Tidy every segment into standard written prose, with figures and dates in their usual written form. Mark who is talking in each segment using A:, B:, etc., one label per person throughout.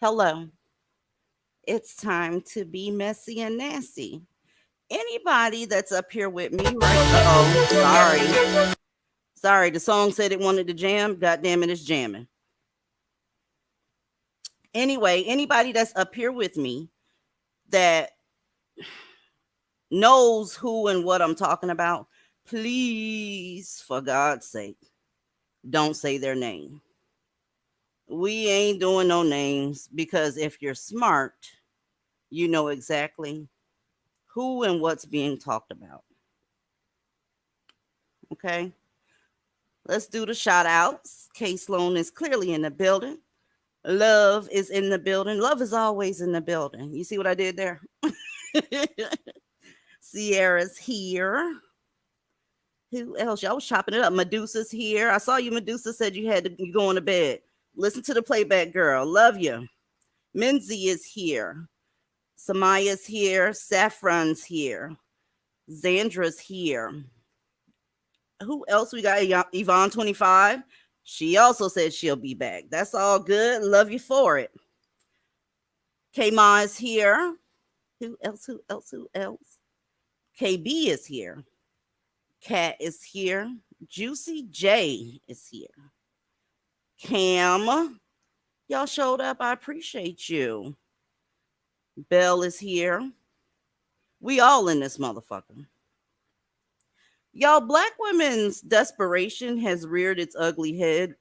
A: Hello, it's time to be messy and nasty. Anybody that's up here with me, right? Oh, sorry. Sorry, the song said it wanted to jam. God damn it, it's jamming. Anyway, anybody that's up here with me that knows who and what I'm talking about, please, for God's sake, don't say their name. We ain't doing no names because if you're smart, you know exactly who and what's being talked about. Okay. Let's do the shout outs. K Sloan is clearly in the building. Love is in the building. Love is always in the building. You see what I did there? Sierra's here. Who else? Y'all was chopping it up. Medusa's here. I saw you, Medusa said you had to you going to bed. Listen to the playback, girl. Love you. Minzy is here. Samaya's here. Saffron's here. Zandra's here. Who else we got? Yvonne 25. She also said she'll be back. That's all good. Love you for it. K-Ma is here. Who else? Who else? Who else? KB is here. Kat is here. Juicy J is here. Cam, y'all showed up. I appreciate you. Belle is here. We all in this motherfucker. Y'all, black women's desperation has reared its ugly head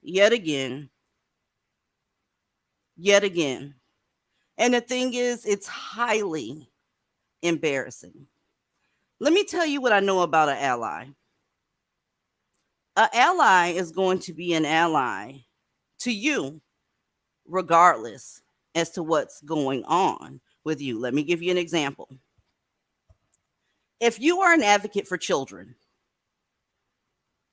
A: yet again. Yet again. And the thing is, it's highly embarrassing. Let me tell you what I know about an ally. An ally is going to be an ally to you, regardless as to what's going on with you. Let me give you an example. If you are an advocate for children,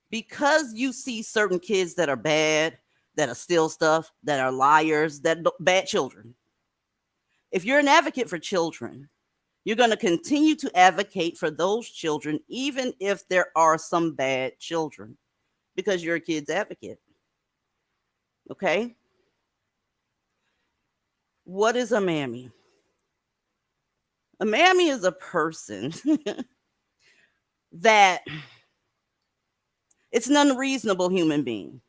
A: because you see certain kids that are bad, that are steal stuff, that are liars, that bad children. If you're an advocate for children, you're going to continue to advocate for those children, even if there are some bad children, because you're a kid's advocate. Okay? What is a mammy? A mammy is a person that it's an unreasonable human being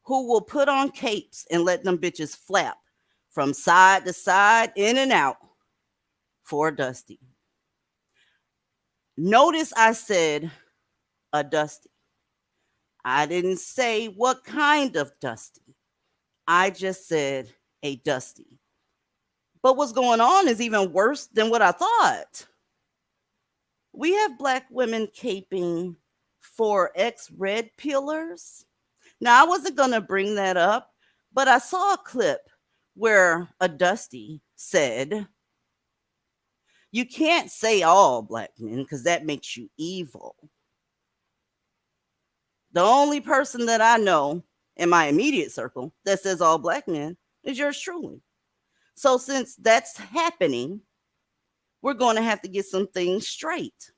A: who will put on capes and let them bitches flap from side to side, in and out for a dusty. Notice I said a dusty. I didn't say what kind of dusty. I just said a dusty. But what's going on is even worse than what I thought. We have Black women caping for ex-red pillars. Now, I wasn't going to bring that up, but I saw a clip where a dusty said, you can't say all Black men because that makes you evil. The only person that I know in my immediate circle that says all Black men is yours truly. So since that's happening, we're going to have to get some things straight.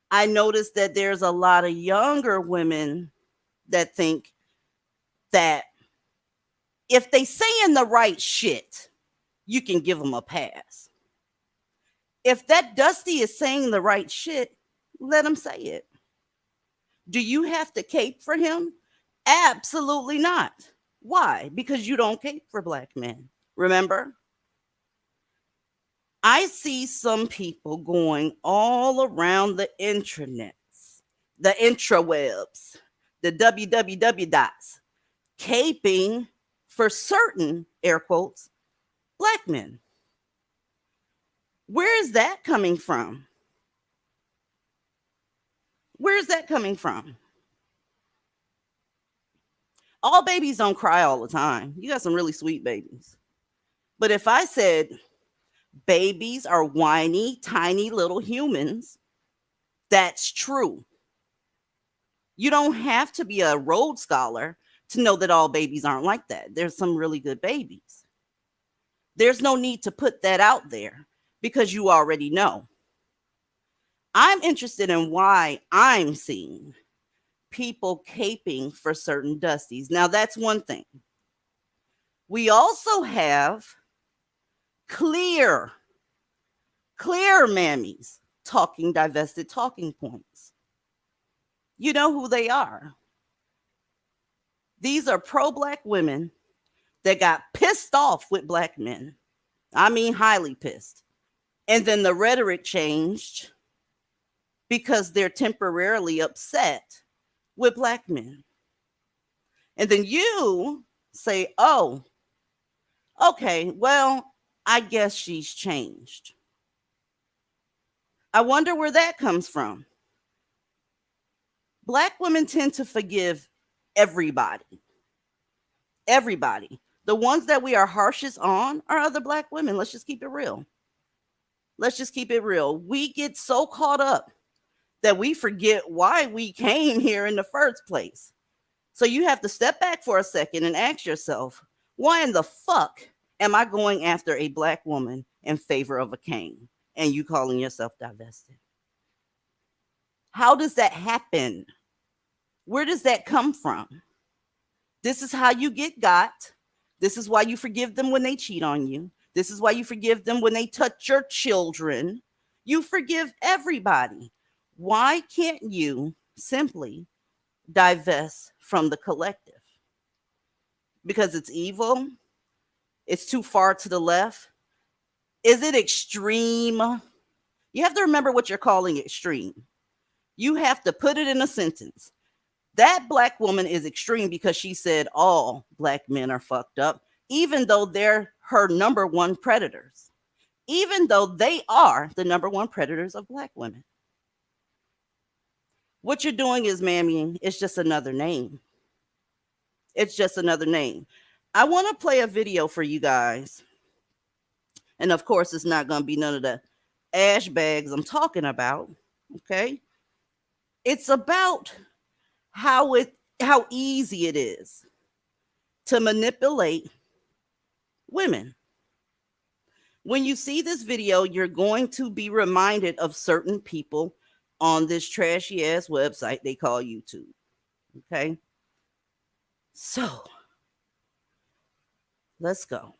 A: I noticed that there's a lot of younger women that think that if they saying the right shit, you can give them a pass. If that dusty is saying the right shit, let him say it. Do you have to cape for him? Absolutely not. Why? Because you don't cape for Black men. Remember? I see some people going all around the intranets, the intrawebs, the www dots, caping for certain, air quotes, Black men. Where is that coming from? Where is that coming from? All babies don't cry all the time. You got some really sweet babies. But if I said babies are whiny, tiny little humans, that's true. You don't have to be a Rhodes Scholar to know that all babies aren't like that. There's some really good babies. There's no need to put that out there because you already know. I'm interested in why I'm seeing people caping for certain dusties. Now, that's one thing. We also have clear mammies talking divested talking points. You know who they are. These are pro-Black women that got pissed off with Black men. I mean, highly pissed. And then the rhetoric changed because they're temporarily upset with Black men. And then you say, oh, okay, well, I guess she's changed. I wonder where that comes from. Black women tend to forgive everybody. Everybody. The ones that we are harshest on are other Black women. Let's just keep it real. Let's just keep it real. We get so caught up that we forget why we came here in the first place. So you have to step back for a second and ask yourself, why in the fuck am I going after a Black woman in favor of a king and you calling yourself divested? How does that happen? Where does that come from? This is how you get got. This is why you forgive them when they cheat on you. This is why you forgive them when they touch your children. You forgive everybody. Why can't you simply divest from the collective? Because it's evil? It's too far to the left? Is it extreme? You have to remember what you're calling extreme. You have to put it in a sentence. That Black woman is extreme because she said all Black men are fucked up, even though they're her number one predators, even though they are the number one predators of Black women. What you're doing is mammying. It's just another name. It's just another name. I want to play a video for you guys. And of course, it's not going to be none of the ash bags I'm talking about. Okay. It's about how easy it is to manipulate women. When you see this video, you're going to be reminded of certain people on this trashy ass website they call YouTube. Okay. So let's go.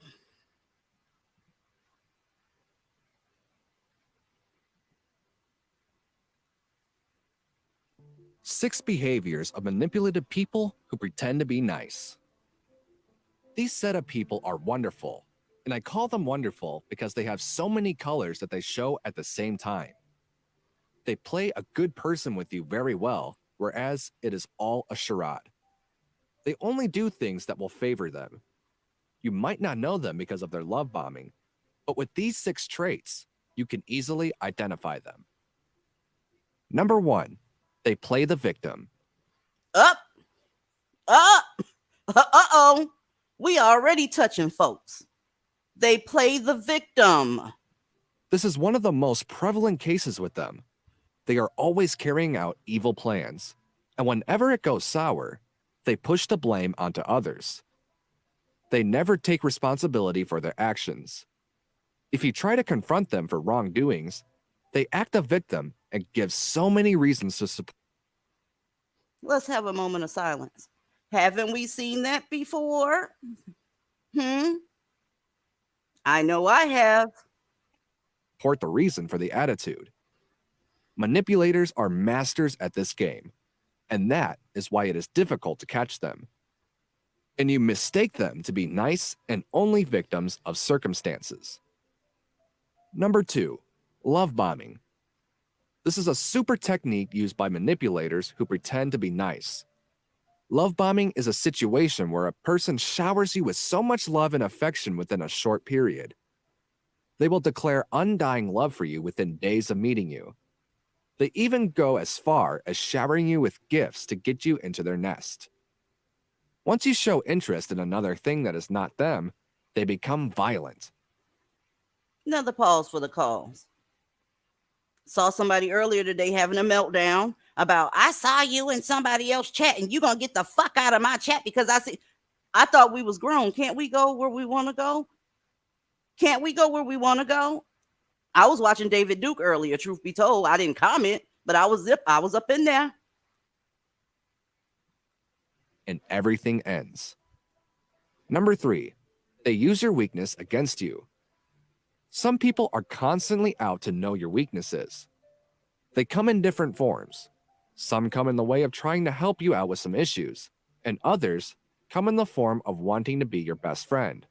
B: Six behaviors of manipulative people who pretend to be nice. These set of people are wonderful, and I call them wonderful because they have so many colors that they show at the same time. They play a good person with you very well, whereas it is all a charade. They only do things that will favor them. You might not know them because of their love bombing, but with these 6 traits, you can easily identify them. Number 1, they play the victim.
A: Up. Uh-oh. We already touching folks. They play the victim.
B: This is one of the most prevalent cases with them. They are always carrying out evil plans, and whenever it goes sour, they push the blame onto others. They never take responsibility for their actions. If you try to confront them for wrongdoings, they act the victim and give so many reasons to support.
A: Let's have a moment of silence. Haven't we seen that before? I know I have.
B: Support the reason for the attitude. Manipulators are masters at this game, and that is why it is difficult to catch them. And you mistake them to be nice and only victims of circumstances. Number 2, love bombing. This is a super technique used by manipulators who pretend to be nice. Love bombing is a situation where a person showers you with so much love and affection within a short period. They will declare undying love for you within days of meeting you. They even go as far as showering you with gifts to get you into their nest. Once you show interest in another thing that is not them, they become violent.
A: Another pause for the calls. Saw somebody earlier today having a meltdown about, I saw you in somebody else chat and you gonna get the fuck out of my chat because I thought we was grown. Can't we go where we want to go? Can't we go where we want to go? I was watching David Duke earlier, truth be told. I didn't comment, but I was up in there.
B: And everything ends. Number 3, they use your weakness against you. Some people are constantly out to know your weaknesses. They come in different forms. Some come in the way of trying to help you out with some issues, and others come in the form of wanting to be your best friend.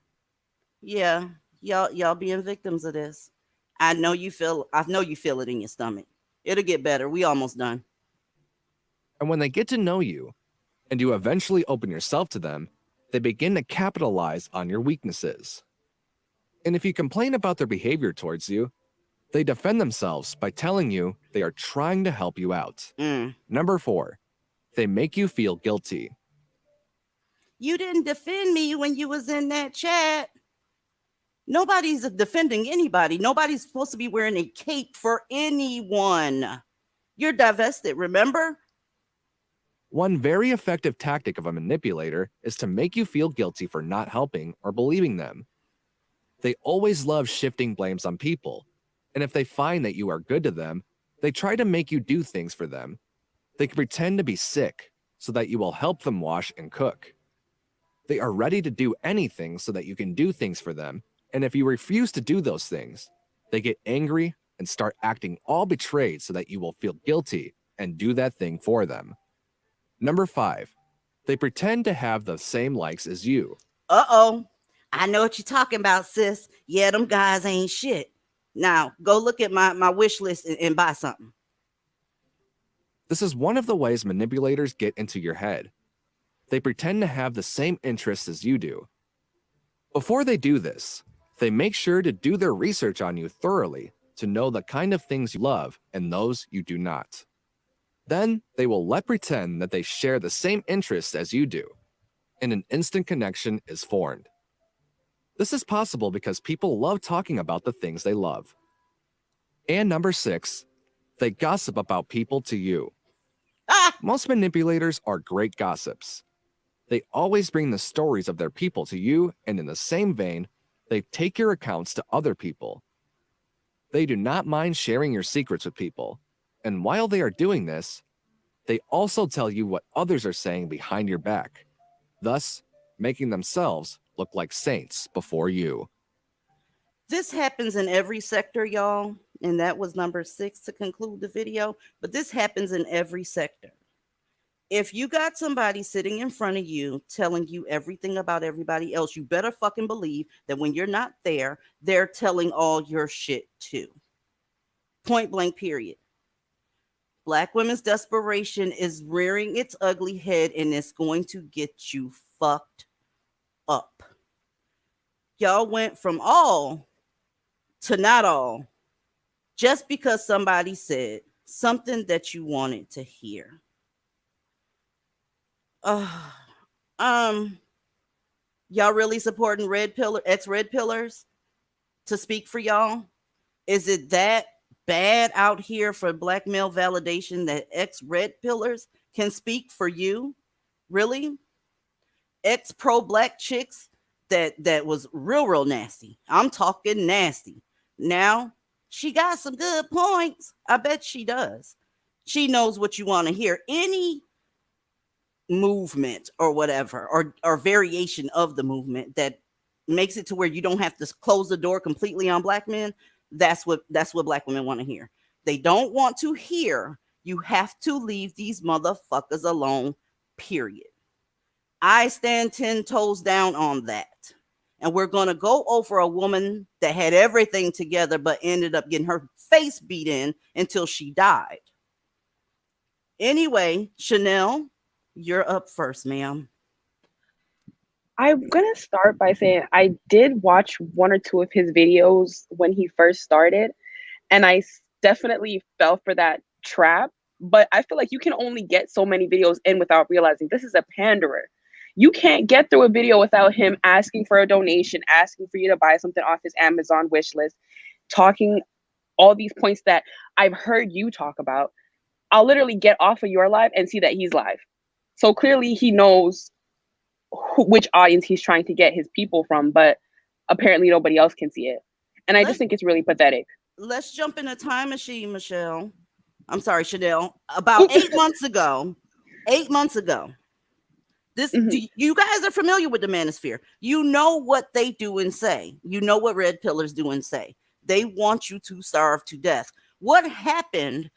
A: Yeah, y'all being victims of this. I know you feel it in your stomach. It'll get better. We almost done.
B: And when they get to know you, and you eventually open yourself to them, they begin to capitalize on your weaknesses. And if you complain about their behavior towards you, they defend themselves by telling you they are trying to help you out. Number 4, they make you feel guilty.
A: You didn't defend me when you was in that chat. Nobody's defending anybody. Nobody's supposed to be wearing a cape for anyone. You're divested, remember?
B: One very effective tactic of a manipulator is to make you feel guilty for not helping or believing them. They always love shifting blames on people, and if they find that you are good to them, they try to make you do things for them. They can pretend to be sick so that you will help them wash and cook. They are ready to do anything so that you can do things for them, and if you refuse to do those things, they get angry and start acting all betrayed so that you will feel guilty and do that thing for them. Number 5, they pretend to have the same likes as you.
A: Uh-oh. I know what you're talking about, sis. Yeah, them guys ain't shit. Now, go look at my wish list and buy something.
B: This is one of the ways manipulators get into your head. They pretend to have the same interests as you do. Before they do this, they make sure to do their research on you thoroughly to know the kind of things you love and those you do not. Then they will let pretend that they share the same interests as you do, and an instant connection is formed. This is possible because people love talking about the things they love. And number 6, they gossip about people to you.
A: Ah,
B: Most manipulators are great gossips. They always bring the stories of their people to you, and in the same vein, they take your accounts to other people. They do not mind sharing your secrets with people, and while they are doing this, they also tell you what others are saying behind your back, thus making themselves look like saints before you.
A: this happens in every sector, y'all. And that was number 6 to conclude the video. But this happens in every sector. If you got somebody sitting in front of you telling you everything about everybody else, you better fucking believe that when you're not there, they're telling all your shit too. Point blank, period. Black women's desperation is rearing its ugly head and it's going to get you fucked up. Y'all went from all to not all just because somebody said something that you wanted to hear. Um, y'all really supporting ex-red pillars to speak for y'all? Is it that bad out here for black male validation that ex-red pillars can speak for you? Really? Ex-pro black chicks that was real nasty. I'm talking nasty. Now, she got some good points. I bet she does. She knows what you want to hear. Any movement or whatever, or variation of the movement that makes it to where you don't have to close the door completely on black men, that's what black women want to hear. They don't want to hear you have to leave these motherfuckers alone, period. I stand 10 toes down on that. And we're going to go over a woman that had everything together but ended up getting her face beat in until she died. Anyway, Chanel, you're up first, ma'am.
C: I'm going to start by saying I did watch one or two of his videos when he first started, and I definitely fell for that trap. But I feel like you can only get so many videos in without realizing this is a panderer. You can't get through a video without him asking for a donation, asking for you to buy something off his Amazon wish list, talking all these points that I've heard you talk about. I'll literally get off of your live and see that he's live. So clearly he knows which audience he's trying to get his people from, but apparently nobody else can see it. And I just think it's really pathetic.
A: Let's jump in a time machine, Michelle. I'm sorry, Chanel. About 8 months ago, this you guys are familiar with the manosphere. You know what they do and say. You know what red pillars do and say. They want you to starve to death. What happened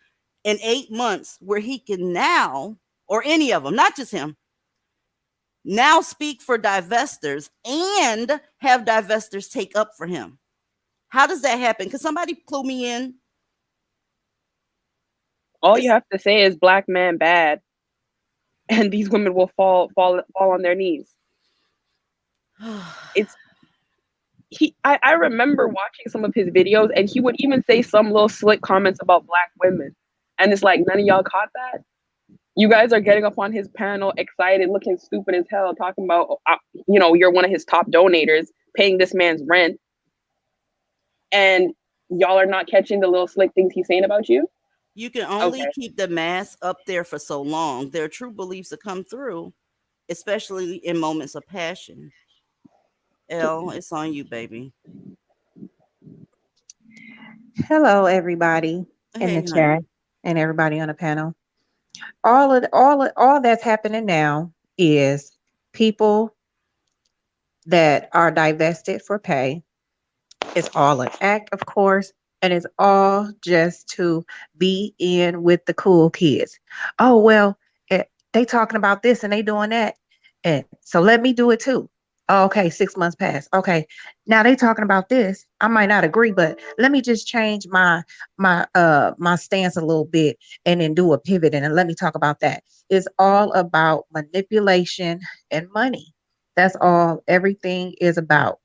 A: in 8 months where he can now, or any of them, not just him, now speak for divestors and have divestors take up for him? How does that happen? Can somebody clue me in?
C: All you have to say is black man bad, and these women will fall on their knees. I remember watching some of his videos, and he would even say some little slick comments about black women, and it's like, none of y'all caught that. You guys are getting up on his panel, excited, looking stupid as hell, talking about, you're one of his top donators, paying this man's rent, and y'all are not catching the little slick things he's saying about you.
A: You can only keep the mask up there for so long. Their true beliefs will come through, especially in moments of passion. Elle, it's on you, baby.
D: Hello, everybody in the chat and everybody on the panel. All that's happening now is people that are divested for pay. It's all an act, of course, and it's all just to be in with the cool kids. Oh, well, they talking about this and they doing that, and so let me do it too. Oh, okay, 6 months passed. Okay, now they talking about this. I might not agree, but let me just change my stance a little bit and then do a pivot and let me talk about that. It's all about manipulation and money. That's all everything is about.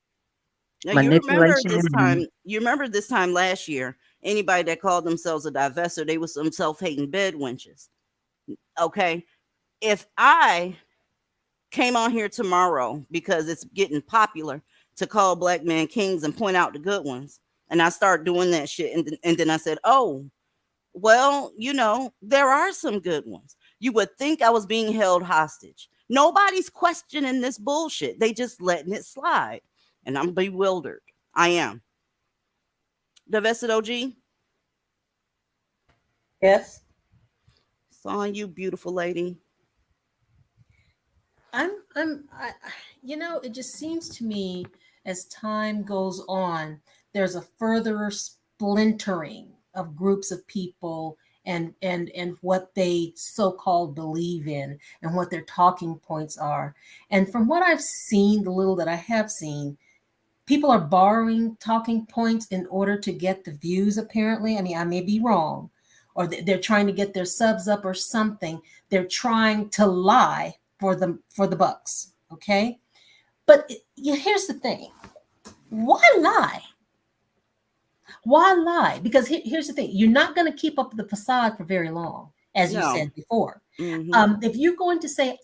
A: Now you remember this time last year, anybody that called themselves a divestor, they was some self-hating bed wenches. Okay. If I came on here tomorrow because it's getting popular to call black men kings and point out the good ones, And I start doing that shit. And then I said, oh, well, there are some good ones. You would think I was being held hostage. Nobody's questioning this bullshit. They just letting it slide. And I'm bewildered. I am. Divested OG,
E: Yes.
A: it's on you, beautiful lady.
E: It just seems to me as time goes on, there's a further splintering of groups of people and what they so-called believe in and what their talking points are. And from what I've seen, the little that I have seen, people are borrowing talking points in order to get the views, apparently. I mean, I may be wrong, or they're trying to get their subs up or something. They're trying to lie for the bucks. Okay. But here's the thing. Why lie? Why lie? Because here's the thing. You're not going to keep up the facade for very long, as you
A: No.
E: said before.
A: Mhm.
E: If you're going to say,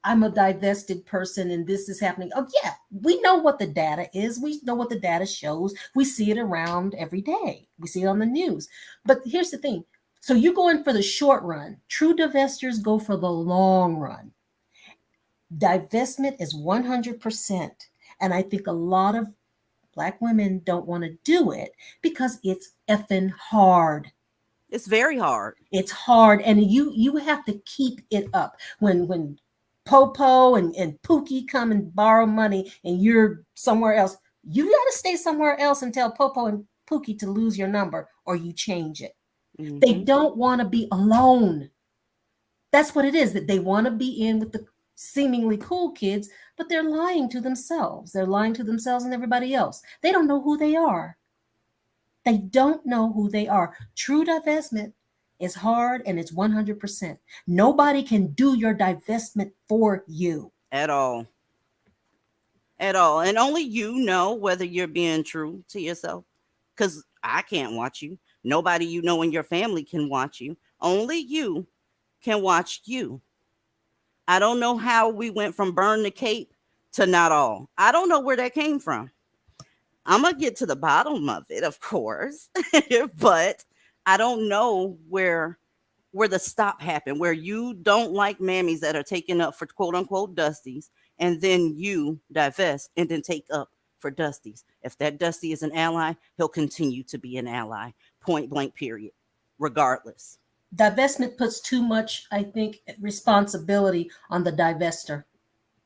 E: I'm a divested person and this is happening. Oh, yeah, we know what the data is. We know what the data shows. We see it around every day. We see it on the news. But here's the thing. So you're going for the short run. True divestors go for the long run. Divestment is 100%. And I think a lot of Black women don't want to do it because it's effing hard.
A: It's very hard.
E: It's hard. And you have to keep it up. When Popo and Pookie come and borrow money and you're somewhere else, you got to stay somewhere else and tell Popo and Pookie to lose your number or you change it.
A: Mhm.
E: They don't want to be alone. That's what it is, that they want to be in with the seemingly cool kids, but they're lying to themselves. They're lying to themselves and everybody else. They don't know who they are. They don't know who they are. True divestment is hard and it's 100%. Nobody can do your divestment for you.
A: At all. At all. And only you know whether you're being true to yourself. Because I can't watch you. Nobody you know in your family can watch you. Only you can watch you. I don't know how we went from burn the cape to not all. I don't know where that came from. I'm going to get to the bottom of it, of course. But I don't know where the stop happened, where you don't like mammies that are taken up for quote unquote dusties, and then you divest and then take up for dusties. If that dusty is an ally, he'll continue to be an ally, point blank, period, regardless.
E: Divestment puts too much, I think, responsibility on the divester.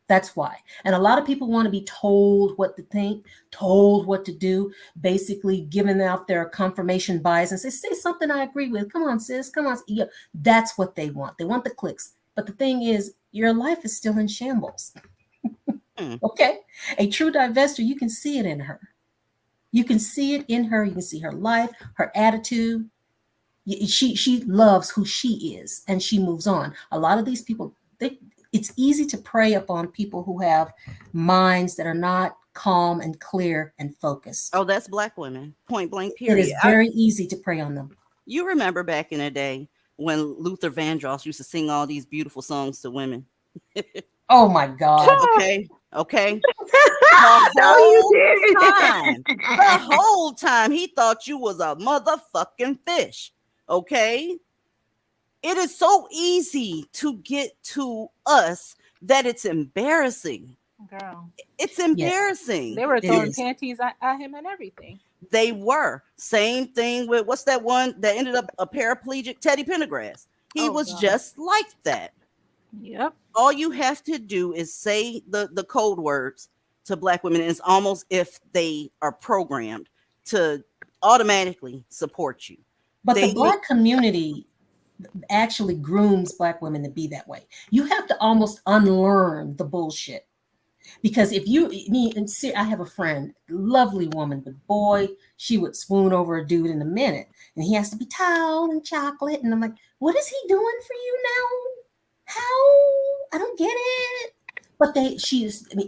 E: That's why. And a lot of people want to be told what to think, told what to do, basically giving out their confirmation bias and say something I agree with. Come on, sis. Come on. Yeah, that's what they want. They want the clicks. But the thing is, your life is still in shambles. Okay? A true divester, you can see it in her. You can see it in her. You can see her life, her attitude. She loves who she is and she moves on. A lot of these people, it's easy to prey upon people who have minds that are not calm and clear and focused.
A: Oh, that's Black women, point blank,
E: It
A: period.
E: is very easy to prey on them.
A: You remember back in the day when Luther Vandross used to sing all these beautiful songs to women.
E: Oh my God.
A: Okay.
D: No, you didn't.
A: The whole time he thought you was a motherfucking fish. Okay. It is so easy to get to us that it's embarrassing.
F: Girl,
A: It's embarrassing.
F: they were throwing
E: is.
F: panties at him and everything.
A: They were. Same thing with what's that one that ended up a paraplegic? Teddy Pendergrass. He
F: Oh,
A: was
F: God.
A: just like that.
F: Yep.
A: All you have to do is say the code words to Black women, and it's almost if they are programmed to automatically support you.
E: But
A: They-
E: the Black community actually grooms Black women to be that way. You have to almost unlearn the bullshit. Because if you, I have a friend, lovely woman, but boy, she would swoon over a dude in a minute. And he has to be tall and chocolate. And I'm like, what is he doing for you now? How? I don't get it. But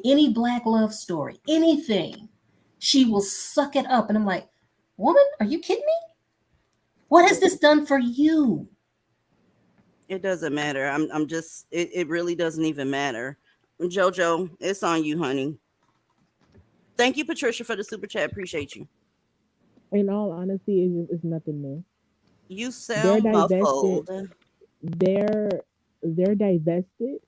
E: any Black love story, anything, she will suck it up. And I'm like, woman, are you kidding me? What has this done for you?
A: It doesn't matter. I'm just, it really doesn't even matter. Jojo, it's on you, honey. Thank you, Patricia, for the super chat. Appreciate you.
G: In all honesty, it's nothing new.
A: You
G: They're
A: sound
G: divested.
A: muffled.
G: They're they're divested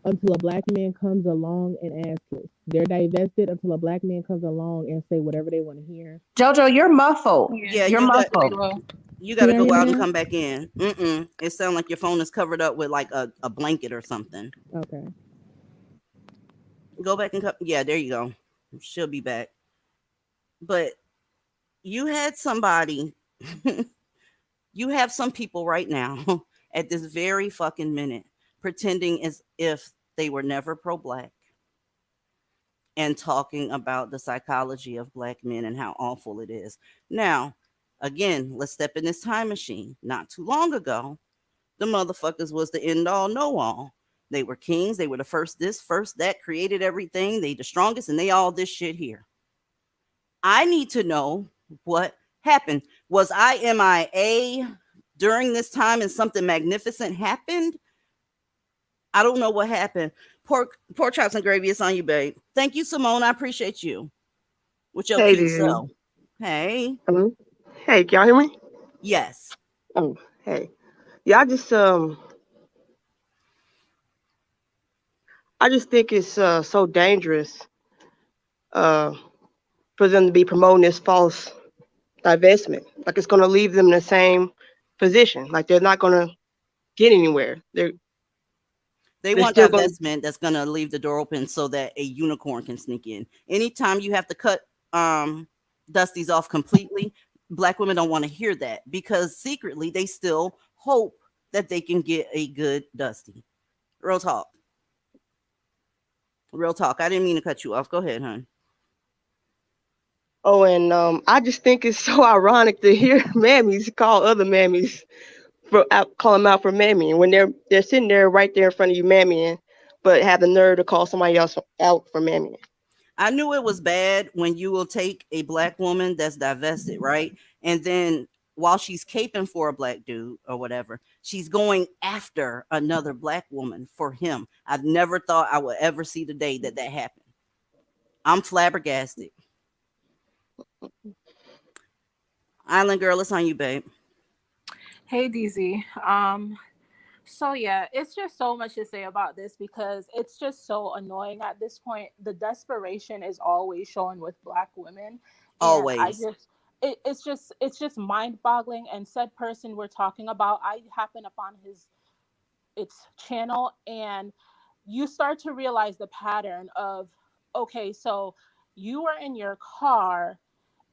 G: until a black man comes along and asks. They're divested until a black man comes along and say whatever they want to hear.
D: Jojo, you're muffled.
F: Yeah,
A: Yeah,
D: You're
F: you're
D: muffled.
F: really low.
A: you got
G: Can
A: to
G: y'all hear
A: go
G: me
A: out and
G: now?
A: come back in. Mm-mm. It sounds like your phone is covered up with like a blanket or something.
G: Okay.
A: Go back and come. Yeah, there you go. She'll be back. But you had somebody, you have some people right now at this very fucking minute pretending as if they were never pro black and talking about the psychology of black men and how awful it is. Now, again, let's step in this time machine. Not too long ago, the motherfuckers was the end all know all. They were kings. They were the first this, first that, created everything. They the strongest, and they all this shit here. I need to know what happened. Was I MIA during this time and something magnificent happened? I don't know what happened. Pork chops and gravy. It's on you, babe. Thank you, Simone. I appreciate you with your
H: Hey,
A: cute
H: dude.
A: self. Hey,
H: Hello. Hey, can y'all hear me?
A: yes.
H: Oh, hey. Yeah, I just think it's so dangerous uh for them to be promoting this false divestment. Like it's gonna leave them in the same position. Like they're not gonna get anywhere.
A: They
H: They're
A: want
H: still gonna.
A: divestment that's going to leave the door open so that a unicorn can sneak in. Anytime you have to cut um, Dusty's off completely, black women don't want to hear that because secretly they still hope that they can get a good Dusty. Real talk. Real talk. I didn't mean to cut you off. Go ahead, hon.
H: Oh, and I just think it's so ironic to hear mammies call other mammies call them out for mammy when they're sitting there right there in front of you mammying, but have the nerve to call somebody else out for mammying.
A: I knew it was bad when you will take a black woman that's divested, right? And then while she's caping for a black dude or whatever, she's going after another black woman for him. I've never thought I would ever see the day that that happened. I'm flabbergasted. Island girl, it's on you, babe.
F: Hey, DZ. So yeah, it's just so much to say about this because it's just so annoying at this point. The desperation is always showing with black women, and I
A: Always.
F: just it's just mind-boggling. And said person we're talking about, I happen upon his its channel, and you start to realize the pattern of, okay, so you are in your car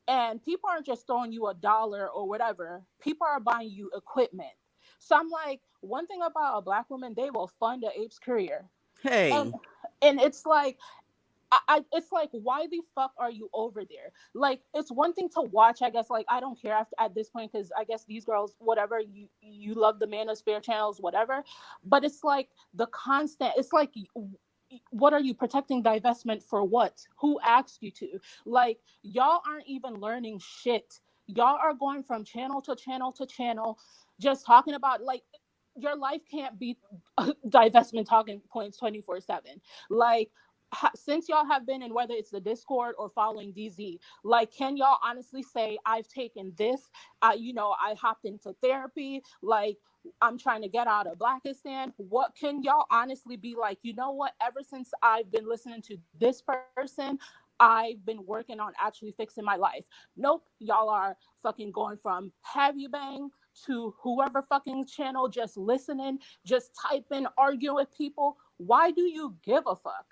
F: and people aren't just throwing you $1 or whatever. People are buying you equipment. So I'm like, one thing about a black woman, they will fund an ape's career. And
A: Hey,
F: and it's like it's like, why the fuck are you over there? Like, it's one thing to watch, I guess. Like, I don't care at this point, because I guess these girls, whatever, you love the manosphere channels, whatever. But it's like the constant. It's like, what are you protecting divestment for? What? Who asked you to? Like, y'all aren't even learning shit. Y'all are going from channel to channel to channel, just talking about, like, your life can't be divestment talking points 24/7. Like, since y'all have been in, whether it's the Discord or following DZ, like, can y'all honestly say, I've taken this, I hopped into therapy, like, I'm trying to get out of Blackistan? What can y'all honestly be like, you know what, ever since I've been listening to this person, I've been working on actually fixing my life? Nope, y'all are fucking going from have you bang to whoever fucking channel, just listening, just typing, arguing with people. Why do you give a fuck?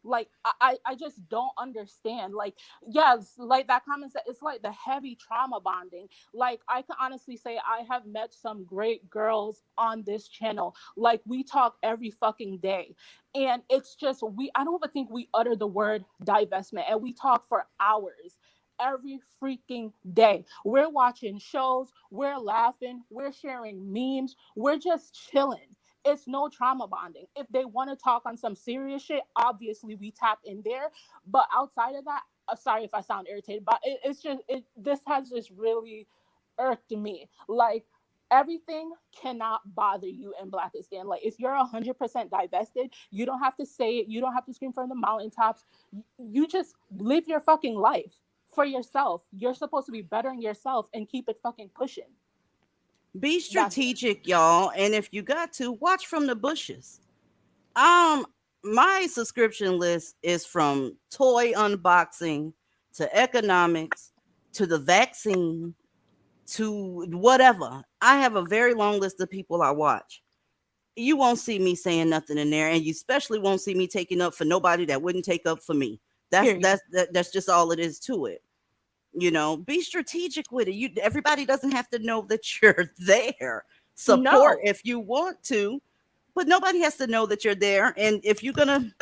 F: Like, I just don't understand. Like, yes, like that comment said, it's like the heavy trauma bonding. Like, I can honestly say I have met some great girls on this channel. Like, we talk every fucking day, and it's just, I don't even think we utter the word divestment, and we talk for hours every freaking day. We're watching shows, we're laughing, we're sharing memes, we're just chilling. It's no trauma bonding. If they want to talk on some serious shit, obviously we tap in there. But outside of that, sorry if I sound irritated, but it's just, this has just really irked me. Like, everything cannot bother you in Blackistan. Like, if you're 100% divested, you don't have to say it. You don't have to scream from the mountaintops. You just live your fucking life. for yourself. You're supposed to be bettering yourself and keep it fucking pushing.
A: Be
F: That's it.
A: strategic, y'all. And if you got to, watch from the bushes. My subscription list is from toy unboxing to economics to the vaccine to whatever. I have a very long list of people I watch. You won't see me saying nothing in there, and you especially won't see me taking up for nobody that wouldn't take up for me.
F: Period.
A: That's just all it is to it. You know, be strategic with it. Everybody doesn't have to know that you're there. Support
F: No.
A: if you want to, but nobody has to know that you're there. And if you're gonna,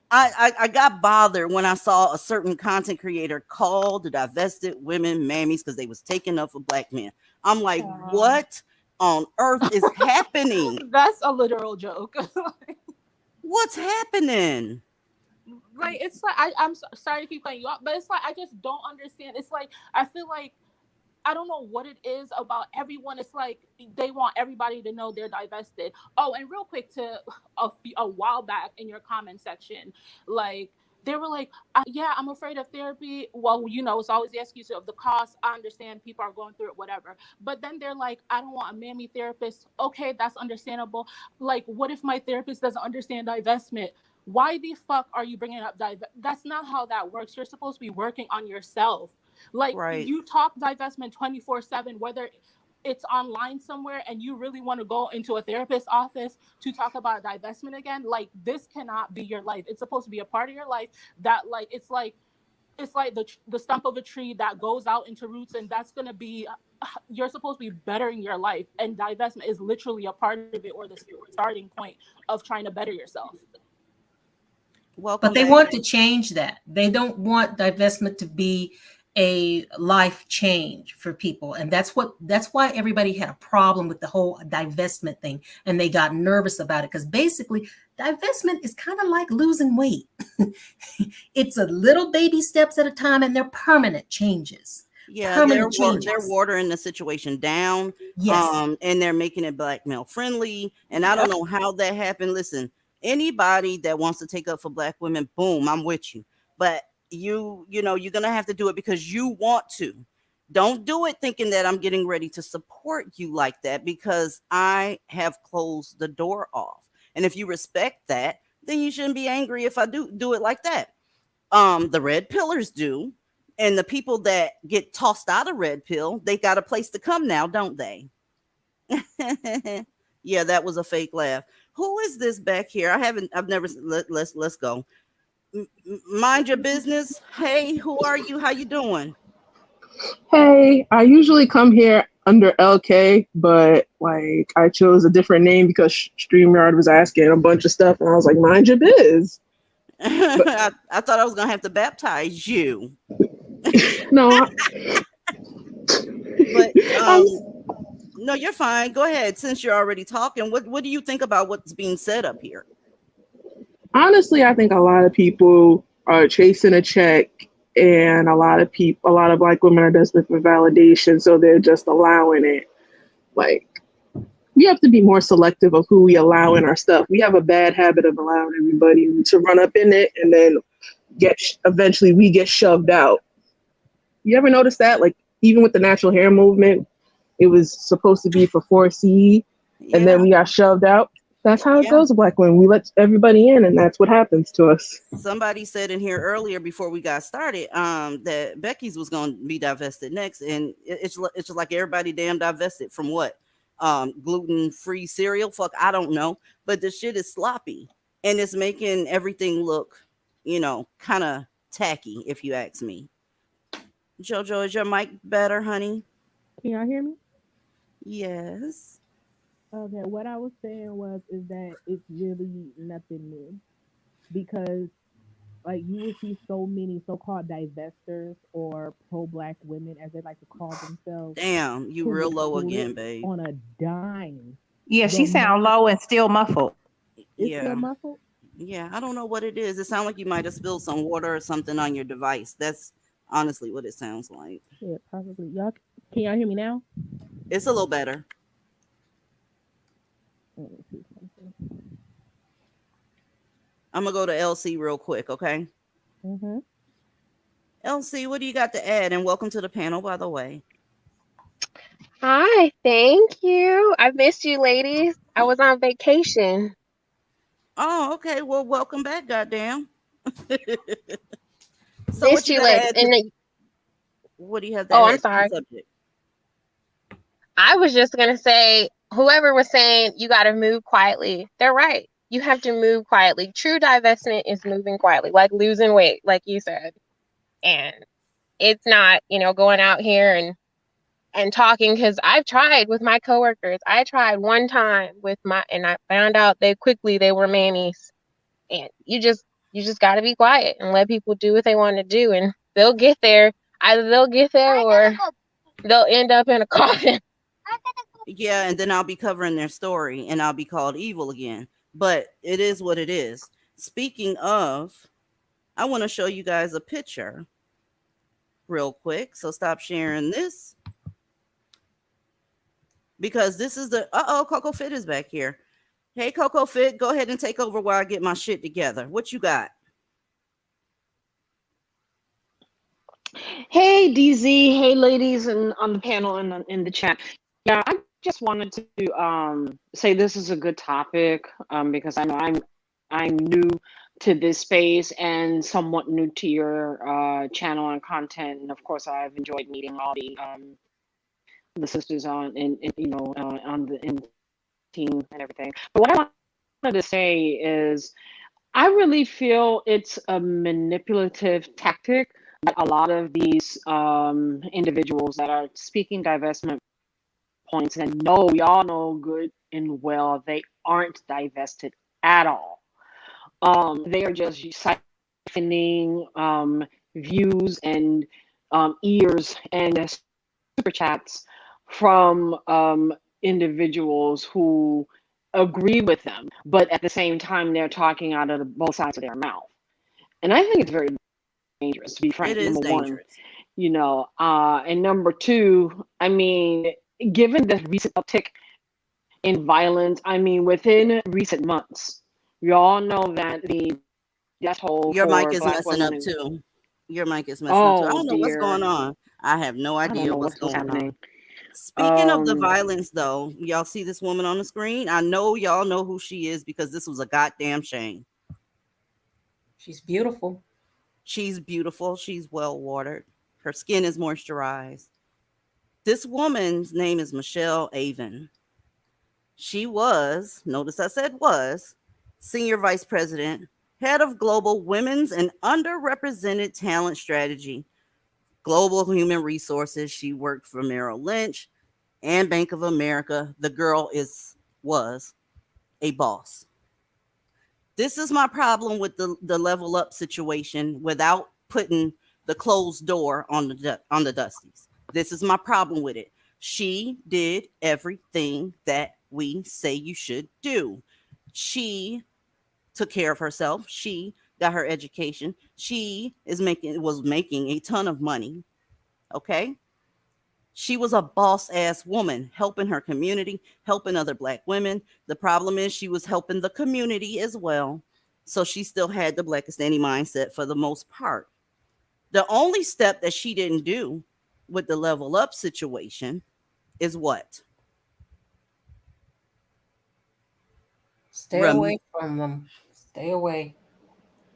A: I got bothered when I saw a certain content creator call the divested women mammies because they was taking up for black men. I'm like, what on earth is happening?
F: That's a literal joke.
A: What's happening?
F: Like, it's like I'm sorry to keep cutting you off, but it's like I just don't understand. It's like I feel like I don't know what it is about everyone. It's like they want everybody to know they're divested. Oh, and real quick, to a while back in your comment section, like they were like, yeah, I'm afraid of therapy. Well, you know, it's always the excuse of the cost. I understand people are going through it, whatever. But then they're like, I don't want a mammy therapist. Okay, that's understandable. Like, what if my therapist doesn't understand divestment? Why the fuck are you bringing up That's not how that works. You're supposed to be working on yourself. Like,
A: Right.
F: you talk divestment 24/7, whether it's online somewhere and you really want to go into a therapist's office to talk about divestment again. Like, this cannot be your life. It's supposed to be a part of your life that, like, it's like the stump of a tree that goes out into roots, and that's going to be, you're supposed to be bettering your life, and divestment is literally a part of it, or the starting point of trying to better yourself.
A: Welcome
E: But they
A: back.
E: want to change that. They don't want divestment to be a life change for people. And that's why everybody had a problem with the whole divestment thing. And they got nervous about it because basically divestment is kind of like losing weight. It's a little baby steps at a time, and they're permanent changes.
A: Yeah, they're watering the situation down.
E: Yes.
A: And they're making it blackmail friendly. And I don't know how that happened. Listen, anybody that wants to take up for black women, boom, I'm with you. But you know, you're gonna have to do it because you want to. Don't do it thinking that I'm getting ready to support you like that, because I have closed the door off. And if you respect that, then you shouldn't be angry if I do it like that. The red pillars do. And the people that get tossed out of red pill, they got a place to come now, don't they? Yeah, that was a fake laugh. Who is this back here? I've never, let's go. Mind your business. Hey, who are you? How you doing?
I: Hey, I usually come here under LK, but like I chose a different name because StreamYard was asking a bunch of stuff, and I was like, mind your biz.
A: I thought I was gonna have to baptize you.
I: No,
A: but no, you're fine. Go ahead. Since you're already talking, what do you think about what's being said up here?
I: honestly, I think a lot of people are chasing a check, and a lot of black women are desperate for validation, so they're just allowing it. Like, we have to be more selective of who we allow in our stuff. We have a bad habit of allowing everybody to run up in it, and then eventually we get shoved out. You ever notice that? Like, even with the natural hair movement, it was supposed to be for 4C, and then we got shoved out. That's how it goes, black women. We let everybody in, and that's what happens to us.
A: Somebody said in here earlier before we got started that Becky's was going to be divested next, and it's just like everybody damn divested from what? Gluten-free cereal? Fuck, I don't know. But the shit is sloppy, and it's making everything look, you know, kind of tacky, if you ask me. Jojo, is your mic better, honey?
G: Can y'all hear me?
A: Yes.
G: Okay, what I was saying is that it's really nothing new, because like you will see so many so-called divestors or pro-black women, as they like to call themselves.
A: Damn, you real low again, babe.
G: On a dime.
D: Yeah, she sound low and still muffled.
G: It's still muffled?
A: Yeah, I don't know what it is. It sounds like you might have spilled some water or something on your device. That's honestly what it sounds like.
G: Yeah, probably. Can y'all hear me now?
A: It's a little better. I'm gonna go to LC real quick, okay?
G: Mm-hmm.
A: Elsie, what do you got to add? And welcome to the panel, by the way.
J: Hi, thank you. I missed you, ladies. I was on vacation.
A: Oh, okay. Well, welcome back, goddamn. So what
J: Missed
A: you
J: you,
A: got to
J: ladies.
A: add
J: And
A: to, what do you have to
J: oh, I'm
A: add to the
J: sorry.
A: subject?
J: I was just gonna say, whoever was saying you got to move quietly, they're right. You have to move quietly. True divestment is moving quietly, like losing weight, like you said. And it's not, going out here and talking, because I've tried with my coworkers. I tried one time and I found out they were mammies. And you just got to be quiet and let people do what they want to do, and they'll get there. Either they'll get there or they'll end up in a coffin.
A: Yeah, and then I'll be covering their story and I'll be called evil again. But it is what it is. Speaking of, I want to show you guys a picture real quick. So stop sharing this, because this is the Coco Fit is back here. Hey, Coco Fit, go ahead and take over while I get my shit together. What you got?
K: Hey DZ, hey ladies and on the panel and in the chat. Yeah, I just wanted to say this is a good topic because I know I'm new to this space and somewhat new to your channel and content, and of course I've enjoyed meeting all the sisters on on the team and everything. But what I wanted to say is I really feel it's a manipulative tactic that a lot of these individuals that are speaking divestment points, and no, y'all know good and well they aren't divested at all. They are just siphoning views and ears and super chats from individuals who agree with them, but at the same time they're talking out of both sides of their mouth. And I think it's very dangerous, to be frank.
A: It is
K: Number
A: dangerous.
K: one, and number two, I mean, given the recent uptick in violence, I mean, within recent months, we all know that the death toll
A: Your mic
K: for
A: is
K: Black
A: messing up
K: women.
A: too. Your mic is messing up too. I
K: Oh
A: don't know what's going
K: dear,
A: on. I have no
K: I don't
A: idea
K: know
A: what's
K: what's
A: going
K: happening.
A: on. Speaking of the violence, though, y'all see this woman on the screen? I know y'all know who she is because this was a goddamn shame.
E: She's beautiful.
A: She's beautiful. She's well watered. Her skin is moisturized. This woman's name is Michelle Avon. She was, notice I said was, Senior Vice President, Head of Global Women's and Underrepresented Talent Strategy, Global Human Resources. She worked for Merrill Lynch and Bank of America. The girl was a boss. This is my problem with the level up situation without putting the closed door on the Dusties. This is my problem with it. She did everything that we say you should do. She took care of herself. She got her education. She was making a ton of money. Okay? She was a boss ass woman, helping her community, helping other Black women. The problem is she was helping the community as well. So she still had the Blackistani mindset for the most part. The only step that she didn't do with the level up situation is what?
E: Stay away from them. Stay away.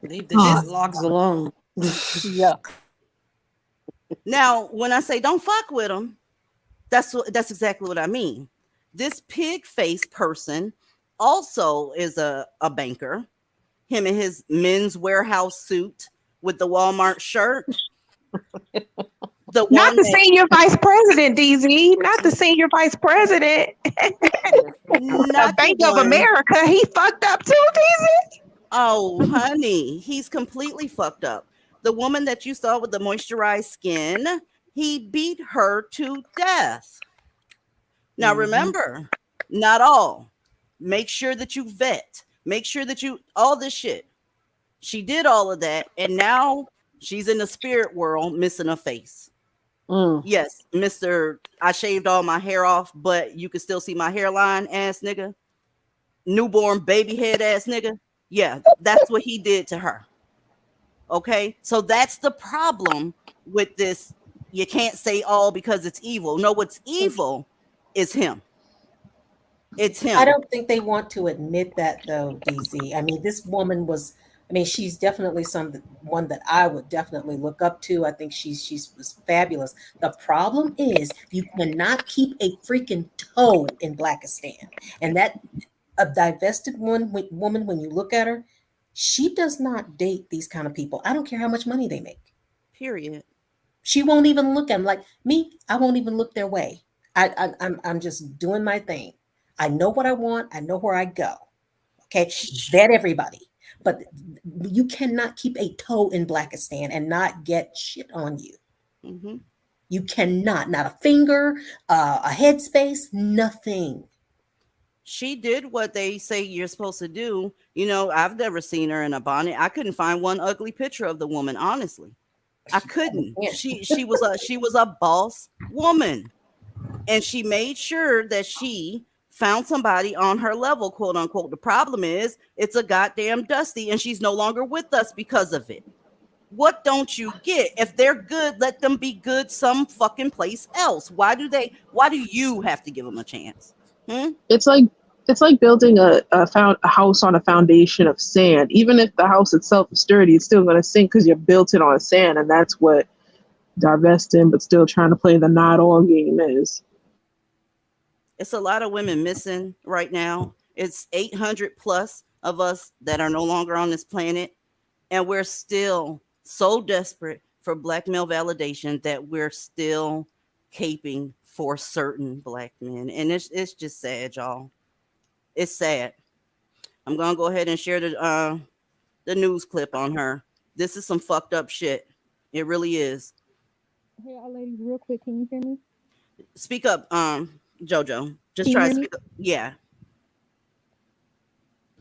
L: Leave the shit logs alone.
E: Yeah.
A: Now, when I say don't fuck with them, that's exactly what I mean. This pig face person also is a banker. Him in his Men's Warehouse suit with the Walmart shirt.
D: Not the senior vice president, DZ. Not the senior vice president.
A: Not
D: Bank of America. He fucked up too, DZ.
A: Oh, honey, he's completely fucked up. The woman that you saw with the moisturized skin, he beat her to death. Now, remember, not all. Make sure that you vet. Make sure that all this shit. She did all of that, and now she's in the spirit world missing a face. Yes, Mr. I shaved all my hair off, but you can still see my hairline ass nigga. Newborn baby head ass nigga. Yeah, that's what he did to her. Okay, so that's the problem with this. You can't say all because it's evil. No, what's evil is him. It's him.
E: I don't think they want to admit that though, DZ. I mean, this woman was. I mean, she's definitely one that I would definitely look up to. I think she's was fabulous. The problem is you cannot keep a freaking toe in Blackistan, and that a divested woman when you look at her, she does not date these kind of people. I don't care how much money they make.
A: Period.
E: She won't even look at them like me. I won't even look their way. I'm just doing my thing. I know what I want. I know where I go. Okay, vet everybody, but you cannot keep a toe in Blackistan and not get shit on you.
A: Mm-hmm.
E: You cannot, not a finger, a headspace, nothing.
A: She did what they say you're supposed to do. You know, I've never seen her in a bonnet. I couldn't find one ugly picture of the woman, honestly. I couldn't. She was a boss woman, and she made sure that she found somebody on her level, quote unquote. The problem is it's a goddamn Dusty, and she's no longer with us because of it. What don't you get? If they're good, let them be good some fucking place else. Why do you have to give them a chance?
I: It's like building a house on a foundation of sand. Even if the house itself is sturdy, it's still going to sink because you built it on sand, and that's what divesting but still trying to play the not all game is.
A: It's a lot of women missing right now. It's 800 plus of us that are no longer on this planet, and we're still so desperate for black male validation that we're still caping for certain black men, and it's just sad, y'all. It's sad. I'm gonna go ahead and share the news clip on her. This is some fucked up shit. It really is.
G: Hey, y'all ladies, real quick, can you hear me?
A: Speak up, JoJo. Just
G: Can you
A: try to
G: hear me?
A: speak up. Yeah.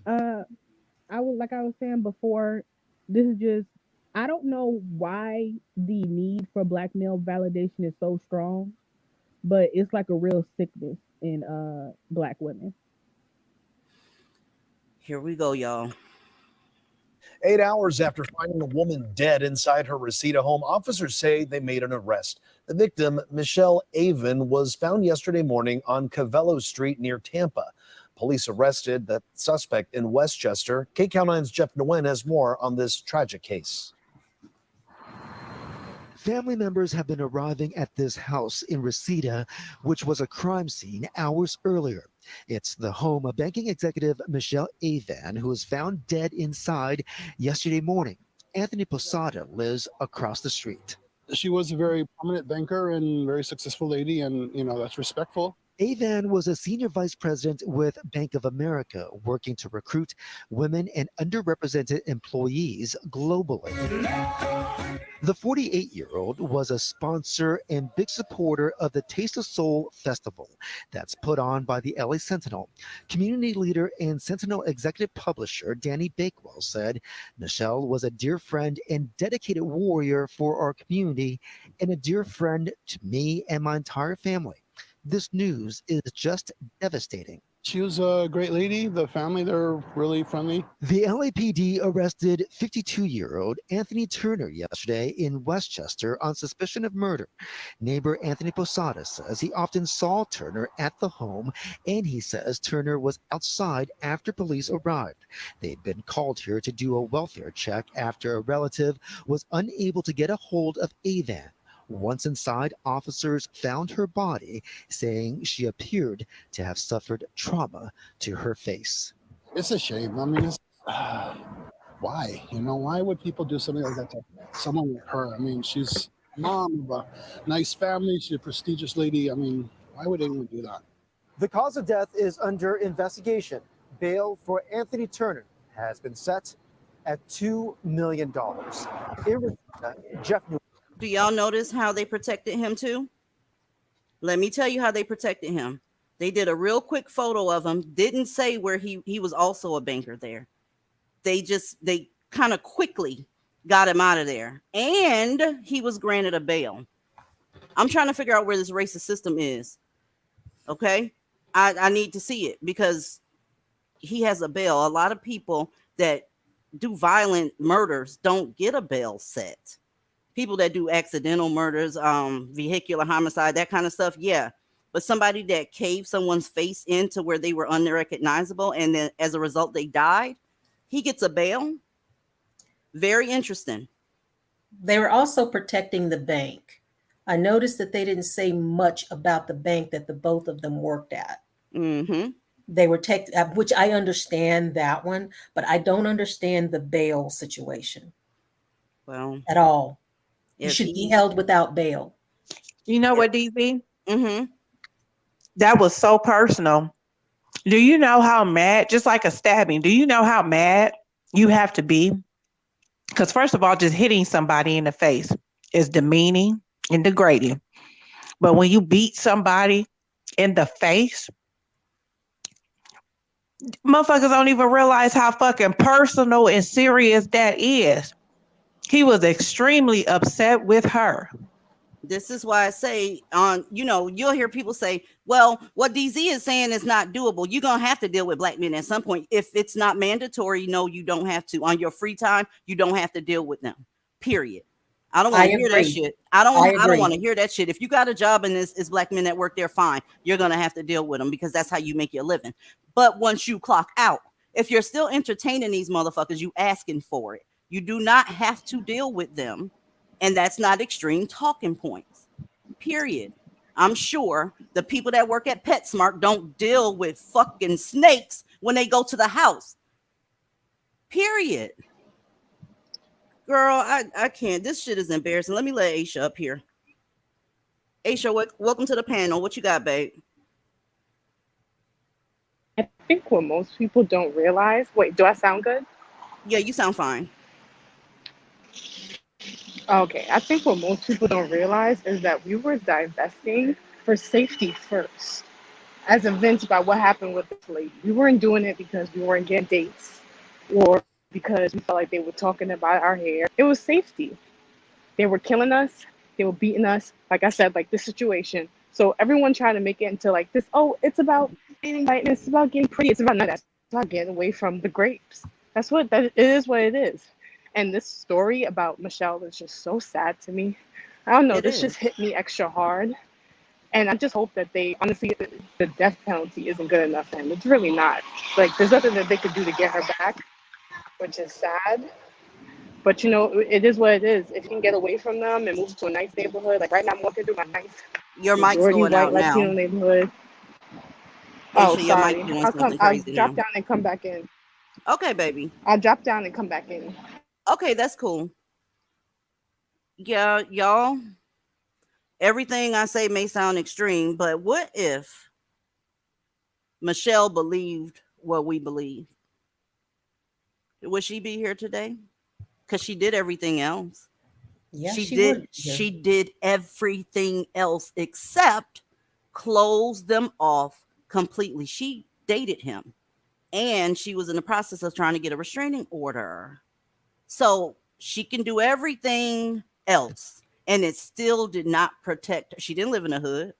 G: I was saying before, this is just, I don't know why the need for black male validation is so strong, but it's like a real sickness in black women.
A: Here we go, y'all.
M: 8 hours after finding a woman dead inside her Reseda home, officers say they made an arrest. The victim, Michelle Avon, was found yesterday morning on Cavello Street near Tampa. Police arrested the suspect in Westchester. KCAL 9's Jeff Nguyen has more on this tragic case.
N: Family members have been arriving at this house in Reseda, which was a crime scene hours earlier. It's the home of banking executive Michelle Avon, who was found dead inside yesterday morning. Anthony Posada lives across the street.
O: She was a very prominent banker and very successful lady, and that's respectful.
N: Avon was a senior vice president with Bank of America, working to recruit women and underrepresented employees globally. The 48-year-old was a sponsor and big supporter of the Taste of Soul Festival that's put on by the LA Sentinel. Community leader and Sentinel executive publisher Danny Bakewell said Michelle was a dear friend and dedicated warrior for our community and a dear friend to me and my entire family. This news is just devastating.
O: She was a great lady. The family, they're really friendly.
N: The LAPD arrested 52-year-old Anthony Turner yesterday in Westchester on suspicion of murder. Neighbor Anthony Posada says he often saw Turner at the home, and he says Turner was outside after police arrived. They'd been called here to do a welfare check after a relative was unable to get a hold of Avon. Once inside, officers found her body, saying she appeared to have suffered trauma to her face.
O: It's a shame. I mean, why? Why would people do something like that to someone like her? I mean, she's a mom of a nice family. She's a prestigious lady. I mean, why would anyone do that?
P: The cause of death is under investigation. Bail for Anthony Turner has been set at $2 million. Jeff New.
A: Do y'all notice how they protected him too? Let me tell you how they protected him. They did a real quick photo of him. Didn't say where he was also a banker there. They kind of quickly got him out of there. And he was granted a bail. I'm trying to figure out where this racist system is. Okay? I need to see it because he has a bail. A lot of people that do violent murders don't get a bail set. People that do accidental murders, vehicular homicide, that kind of stuff, yeah. But somebody that caved someone's face into where they were unrecognizable and then as a result they died, he gets a bail. Very interesting.
E: They were also protecting the bank. I noticed that they didn't say much about the bank that the both of them worked at.
A: Mm-hmm.
E: They were which I understand that one, but I don't understand the bail situation.
A: Well,
E: at all. You should be held without bail.
D: You know what, DZ?
A: Mm-hmm.
D: That was so personal. Do you know how mad, just like a stabbing, do you know how mad you have to be? Because first of all, just hitting somebody in the face is demeaning and degrading. But when you beat somebody in the face, motherfuckers don't even realize how fucking personal and serious that is. He was extremely upset with her.
A: This is why I say you'll hear people say, well, what DZ is saying is not doable. You're going to have to deal with black men at some point. If it's not mandatory, no, you don't have to. On your free time, you don't have to deal with them. Period. I don't want to hear that shit. I don't want to hear that shit. If you got a job and it's black men that work there, fine. You're going to have to deal with them because that's how you make your living. But once you clock out, if you're still entertaining these motherfuckers, you asking for it. You do not have to deal with them. And that's not extreme talking points. Period. I'm sure the people that work at PetSmart don't deal with fucking snakes when they go to the house. Period. Girl, I can't. This shit is embarrassing. Let me let Aisha up here. Aisha, welcome to the panel. What you got, babe?
C: I think what most people don't realize. Wait, do I sound good?
A: Yeah, you sound fine.
C: Okay, I think what most people don't realize is that we were divesting for safety first, as evinced by what happened with this lady. We weren't doing it because we weren't getting dates or because we felt like they were talking about our hair. It was safety. They were killing us. They were beating us. Like I said, like this situation. So everyone trying to make it into like this, oh, it's about getting right, it's about getting pretty, it's about none of that. It's about getting away from the grapes. It is what it is. And this story about Michelle is just so sad to me. I don't know, this just hit me extra hard. And I just hope that honestly, the death penalty isn't good enough for him. It's really not. Like, there's nothing that they could do to get her back, which is sad. But, it is what it is. If you can get away from them and move to a nice neighborhood, like right now I'm walking through my nice
A: Your mic's going out now.
C: Latino neighborhood. Oh, sorry. I'll drop down and come back in.
A: Okay, baby.
C: I'll drop down and come back in.
A: Okay, that's cool. Yeah, y'all, everything I say may sound extreme, but what if Michelle believed what we believe? Would she be here today? Because she did everything else.
E: Yeah,
A: she did everything else except close them off completely. She dated him, and she was in the process of trying to get a restraining order. So she can do everything else, and it still did not protect her. She didn't live in the hood.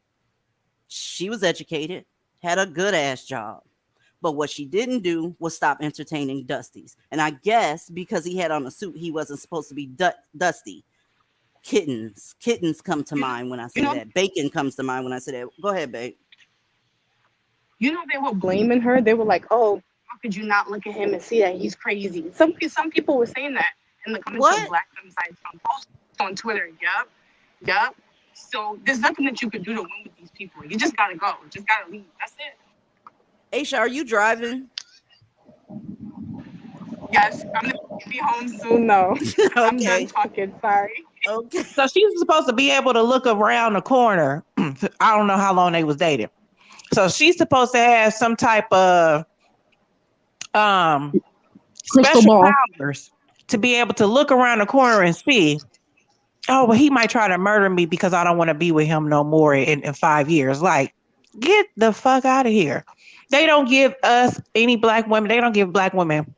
A: She was educated, had a good ass job. But what she didn't do was stop entertaining Dusties. And I guess because he had on a suit, he wasn't supposed to be Dusty. Kittens come to mind when I say that. Bacon comes to mind when I say that. Go ahead, babe.
C: They were blaming her. They were like, oh, how could you not look at him and see that he's crazy? Some people were saying that in the comments of Black Femicides posts on Twitter. Yup. So there's nothing that you could do to win with these people. You just gotta go. Just gotta leave. That's it.
A: Aisha, are you driving?
C: Yes, I'm gonna be home soon though. Okay. I'm done talking. Sorry.
A: Okay.
D: So she's supposed to be able to look around the corner. I don't know how long they was dating. So she's supposed to have some type of special powers to be able to look around the corner and see, oh, well, he might try to murder me because I don't want to be with him no more in 5 years. Like, get the fuck out of here. They don't give us any black women. They don't give black women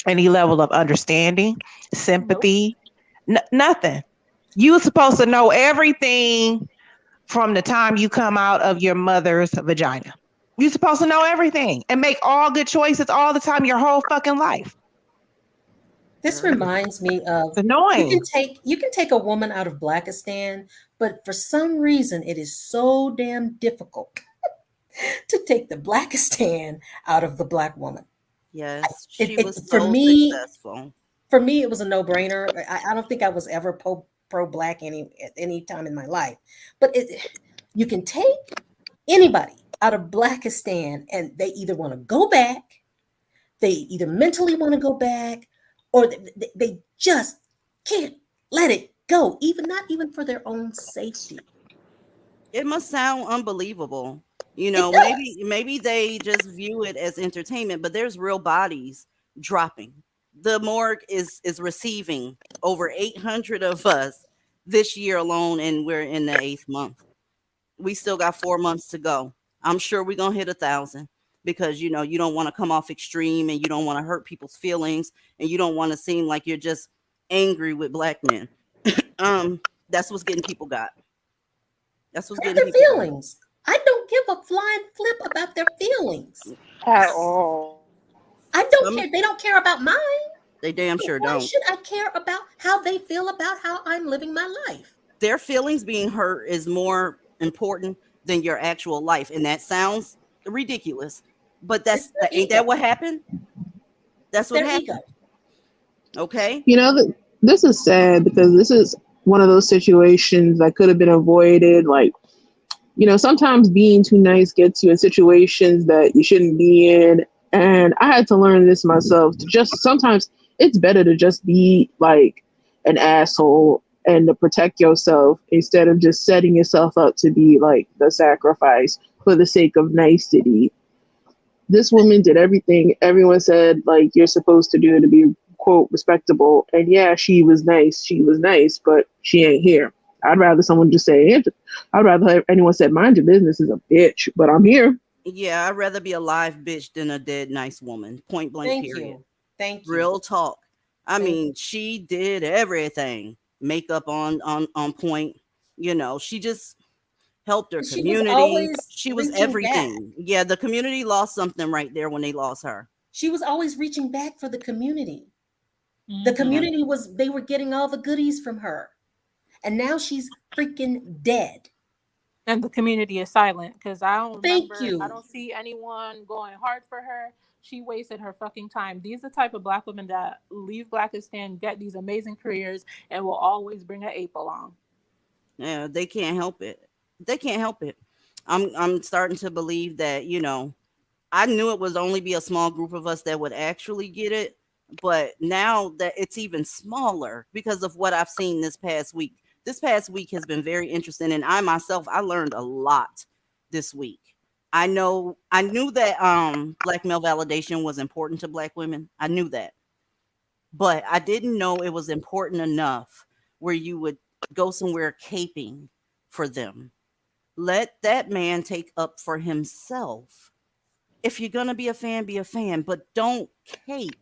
D: any level of understanding, sympathy, nothing. You're supposed to know everything from the time you come out of your mother's vagina. You're supposed to know everything and make all good choices all the time, your whole fucking life.
E: This reminds me of
D: annoying.
E: You can take a woman out of Blackistan, but for some reason it is so damn difficult to take the Blackistan out of the black woman.
A: Yes, she was
E: For
A: so
E: me,
A: successful.
E: it was a no-brainer. I don't think I was ever pro black at any time in my life. But you can take anybody out of Blackistan and they either want to go back, they either mentally want to go back, or they just can't let it go, not even for their own safety.
A: It must sound unbelievable. You
E: It
A: know,
E: does.
A: maybe they just view it as entertainment, but there's real bodies dropping. The morgue is receiving over 800 of us this year alone, and we're in the 8th month. We still got 4 months to go. I'm sure we're gonna hit 1,000 because you don't want to come off extreme and you don't want to hurt people's feelings and you don't want to seem like you're just angry with black men. That's what's getting people got. That's what's
E: Hurt
A: getting
E: their
A: people got.
E: feelings. I don't give a flying flip about their feelings.
C: At all.
E: I don't care. They don't care about mine.
A: They damn
E: So
A: sure
E: why
A: don't.
E: should I care about how they feel about how I'm living my life?
A: Their feelings being hurt is more important than your actual life, and that sounds ridiculous, but ain't that what happened? That's what happened. Okay.
I: You know, this is sad because this is one of those situations that could have been avoided. Like, you know, sometimes being too nice gets you in situations that you shouldn't be in. And I had to learn this myself. Sometimes it's better to just be like an asshole and to protect yourself instead of just setting yourself up to be like the sacrifice for the sake of nicety. This woman did everything everyone said like you're supposed to do to be quote respectable. And yeah, she was nice, but she ain't here. I'd rather someone just say, I'd rather anyone said, mind your business is a bitch, but I'm here.
A: Yeah, I'd rather be a live bitch than a dead nice woman. Point blank,
E: Thank
A: period.
E: you. Thank you.
A: Real talk. I mean, she did everything. Makeup on point. You know, she just helped her
E: She was
A: community.
E: always
A: She was
E: reaching
A: everything. Yeah, the community lost something right there when they lost her.
E: She was always reaching back for the community. The community they were getting all the goodies from her. And now she's freaking dead.
F: And the community is silent because I don't
E: Thank
F: remember.
E: you.
F: I don't see anyone going hard for her. She wasted her fucking time. These are the type of black women that leave Blackistan, get these amazing careers, and will always bring an ape along.
A: Yeah, they can't help it. They can't help it. I'm starting to believe that, I knew it would only be a small group of us that would actually get it, but now that it's even smaller because of what I've seen this past week. This past week has been very interesting, and I learned a lot this week. I knew that black male validation was important to black women. I knew that. But I didn't know it was important enough where you would go somewhere caping for them. Let that man take up for himself. If you're going to be a fan, but don't cape.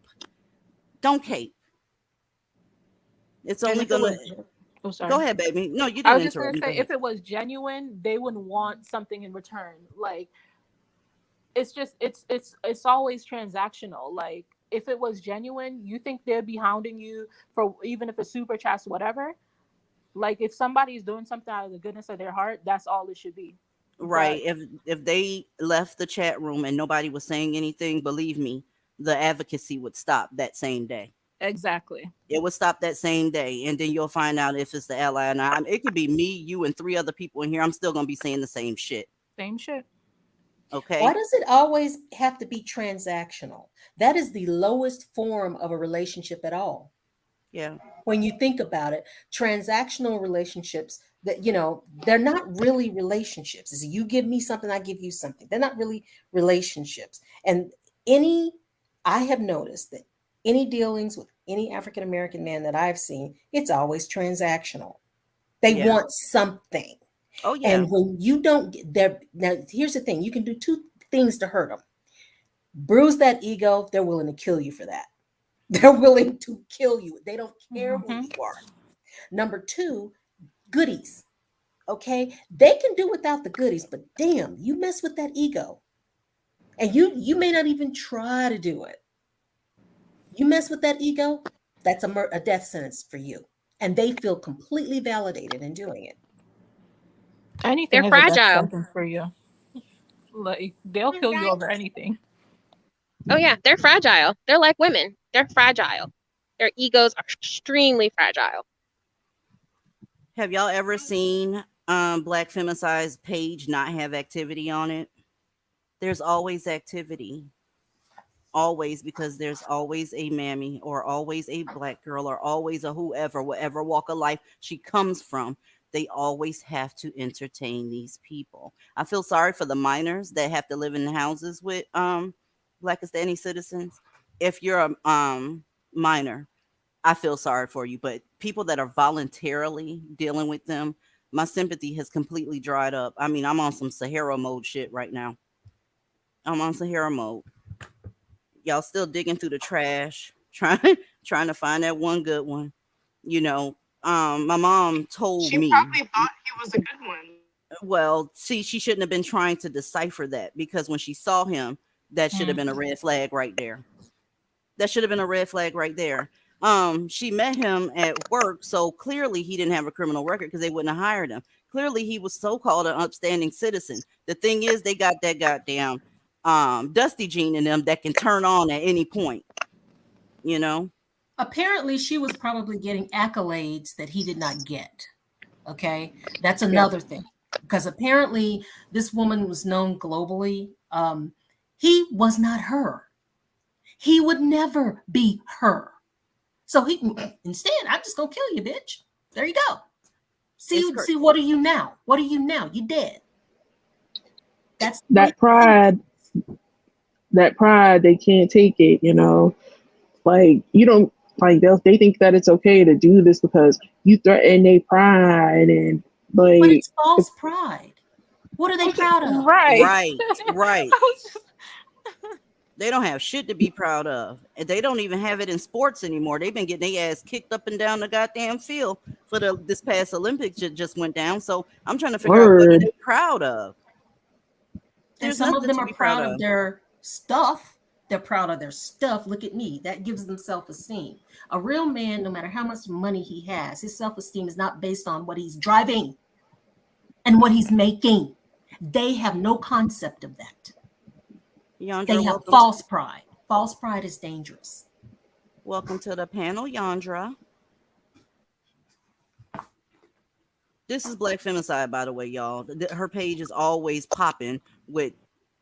A: Don't cape. It's only going to...
F: Oh, sorry.
A: Go ahead, baby. No, you didn't.
F: I was just going to say, if it was genuine, they would want something in return. Like, it's just, it's always transactional. Like, if it was genuine, you think they'd be hounding you for even if it's super chats, whatever. Like, if somebody's doing something out of the goodness of their heart, that's all it should be.
A: Right. If they left the chat room and nobody was saying anything, believe me, the advocacy would stop that same day.
F: Exactly.
A: It would stop that same day, and then you'll find out if it's the ally or not. It could be me, you, and 3 other people in here. I'm still gonna be saying the same shit.
F: Same shit.
A: Okay.
E: Why does it always have to be transactional? That is the lowest form of a relationship at all.
A: Yeah.
E: When you think about it, transactional relationships that, they're not really relationships. It's you give me something, I give you something. They're not really relationships. And I have noticed that any dealings with any African-American man that I've seen, it's always transactional. They want something.
A: Oh, yeah.
E: And when you don't get there, now here's the thing, you can do 2 things to hurt them. Bruise that ego, they're willing to kill you for that. They're willing to kill you. They don't care who you are. Number 2, goodies. Okay? They can do without the goodies, but damn, you mess with that ego. And you may not even try to do it. You mess with that ego, That's a death sentence for you. And they feel completely validated in doing it.
F: Anything
J: They're
F: is a death
J: fragile.
F: sentence for you. Like, they'll kill you over anything.
J: Oh yeah, they're fragile. They're like women. They're fragile. Their egos are extremely fragile.
A: Have y'all ever seen Black Femicide's page not have activity on it? There's always activity. Always, because there's always a mammy or always a Black girl or always a whoever, whatever walk of life she comes from. They always have to entertain these people. I feel sorry for the minors that have to live in houses with Pakistani citizens. If you're a minor, I feel sorry for you, but people that are voluntarily dealing with them, my sympathy has completely dried up. I mean, I'm on some Sahara mode shit right now. I'm on Sahara mode. Y'all still digging through the trash, trying to find that one good one. You know, my mom told me.
C: She probably thought he was a good one.
A: Well, see, she shouldn't have been trying to decipher that, because when she saw him, that should have been a red flag right there. That should have been a red flag right there. She met him at work, so clearly he didn't have a criminal record, because they wouldn't have hired him. Clearly he was so-called an upstanding citizen. The thing is, they got that goddamn dusty gene in them that can turn on at any point, you know.
E: Apparently she was probably getting accolades that he did not get. Okay, that's another thing, because apparently this woman was known globally. He was not her. He would never be her. So he instead, I'm just gonna kill you, bitch. There you go. See, what are you now? What are you now? You dead. That's
I: that pride. That pride, they can't take it. You know, like you don't like they think that it's okay to do this because you threaten their pride and like.
E: But it's false pride. What are they proud of?
A: Right. They don't have shit to be proud of. And they don't even have it in sports anymore. They've been getting their ass kicked up and down the goddamn field for this past Olympics just went down. So I'm trying to figure out what they're proud of.
E: And some of them are proud of their stuff. They're proud of their stuff. Look at me. That gives them self-esteem. A real man, no matter how much money he has, his self-esteem is not based on what he's driving and what he's making. They have no concept of that.
A: Yandra,
E: they have false pride. False pride is dangerous.
A: Welcome to the panel, Yandra. This is Black Femicide, by the way, y'all. Her page is always popping with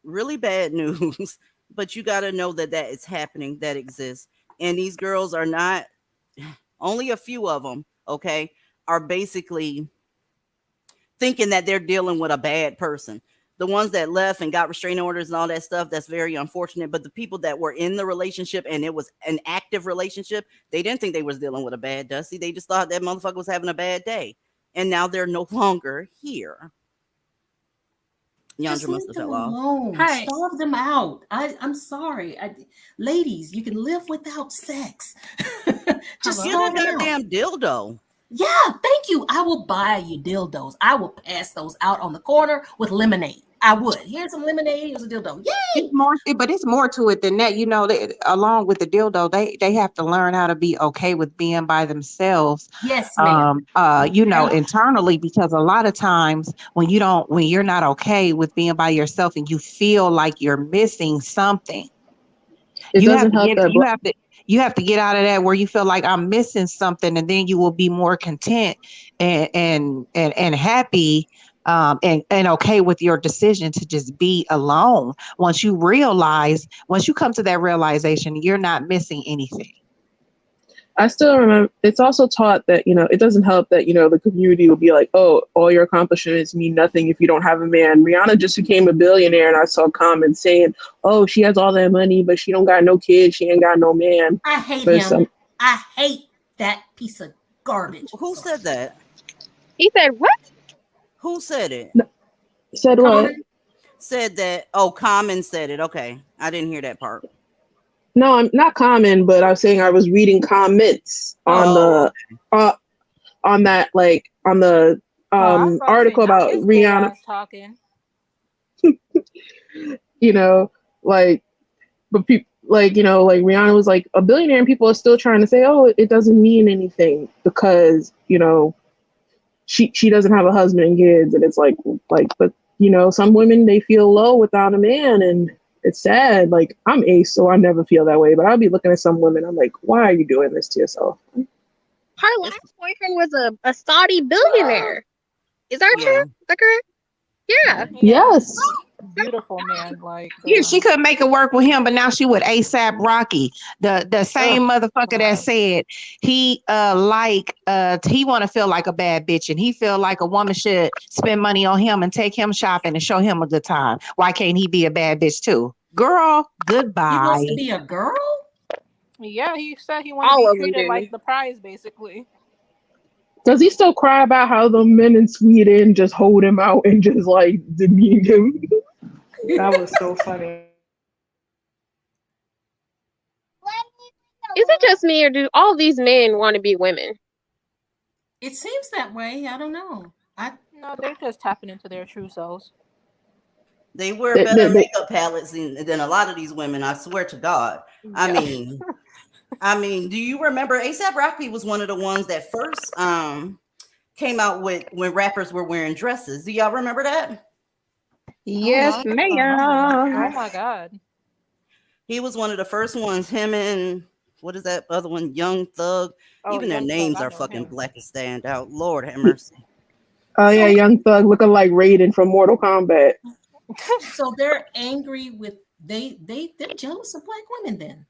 A: really bad news, but you got to know that is happening, that exists. And these girls are not, only a few of them, okay, are basically thinking that they're dealing with a bad person. The ones that left and got restraining orders and all that stuff, that's very unfortunate. But the people that were in the relationship and it was an active relationship, they didn't think they was dealing with a bad Dusty. They just thought that motherfucker was having a bad day. And now they're no longer here. Yandra must have fell off.
E: Hey. Starve them out. I'm sorry. Ladies, you can live without sex.
A: Just get a goddamn dildo.
E: Yeah, thank you. I will buy you dildos. I will pass those out on the corner with lemonade. I would. Here's some lemonade. Here's a dildo. Yay!
D: It's more to it than that. You know, along with the dildo, they have to learn how to be okay with being by themselves.
E: Yes, ma'am.
D: You know, internally, because a lot of times when you're not okay with being by yourself and you feel like you're missing something, you have to get out of that where you feel like I'm missing something, and then you will be more content and happy. And okay with your decision to just be alone. Once you come to that realization, you're not missing anything.
I: I still remember, it's also taught that, you know, it doesn't help that, you know, the community will be like, oh, all your accomplishments mean nothing if you don't have a man. Rihanna just became a billionaire, and I saw comments saying, oh, she has all that money, but she don't got no kids. She ain't got no man.
E: I hate him. I hate that piece of garbage.
A: Who said that?
J: He said what?
A: Who said it?
I: Said what?
A: Said that. Oh, Common said it. Okay. I didn't hear that part.
I: No, I'm not Common, but I was saying I was reading comments on on that, like on the article about Rihanna.
F: Talking.
I: You know, like, but like, you know, like Rihanna was like a billionaire, and people are still trying to say, oh, it doesn't mean anything because, you know, she doesn't have a husband and kids, and it's like, but you know, some women, they feel low without a man, and it's sad. Like, I'm ace, so I never feel that way, but I'll be looking at some women, I'm like, why are you doing this to yourself?
J: Her last boyfriend was a Saudi billionaire. Is that true? Is that correct? Yeah.
I: Yes.
F: Beautiful man. Like,
D: Yeah, she couldn't make it work with him, but now she with ASAP Rocky, the same motherfucker that said he he want to feel like a bad bitch, and he feel like a woman should spend money on him and take him shopping and show him a good time. Why can't he be a bad bitch too? Girl, goodbye.
E: He wants to be a girl?
F: Yeah, he said he wanted
J: All
F: to
J: of
F: be
J: them
F: treated
J: do.
F: like the prize, basically.
I: Does he still cry about how the men in Sweden just hold him out and just like demean him?
C: That was so funny.
J: Is it just me, or do all these men want to be women?
E: It seems that way. I don't know.
F: No, they're just tapping into their true selves.
A: They wear better makeup palettes than a lot of these women. I swear to God. I mean, do you remember A$AP Rocky was one of the ones that first came out with when rappers were wearing dresses? Do y'all remember that?
C: Yes, ma'am.
F: Oh my God.
A: He was one of the first ones. Him and what is that other one? Young Thug. Even their
F: Young Thug,
A: names
F: I
A: are
F: know
A: fucking
F: him.
A: black and stand out. Lord have mercy.
I: Oh yeah, Young Thug looking like Raiden from Mortal Kombat.
E: So they're angry with they're jealous of black women then.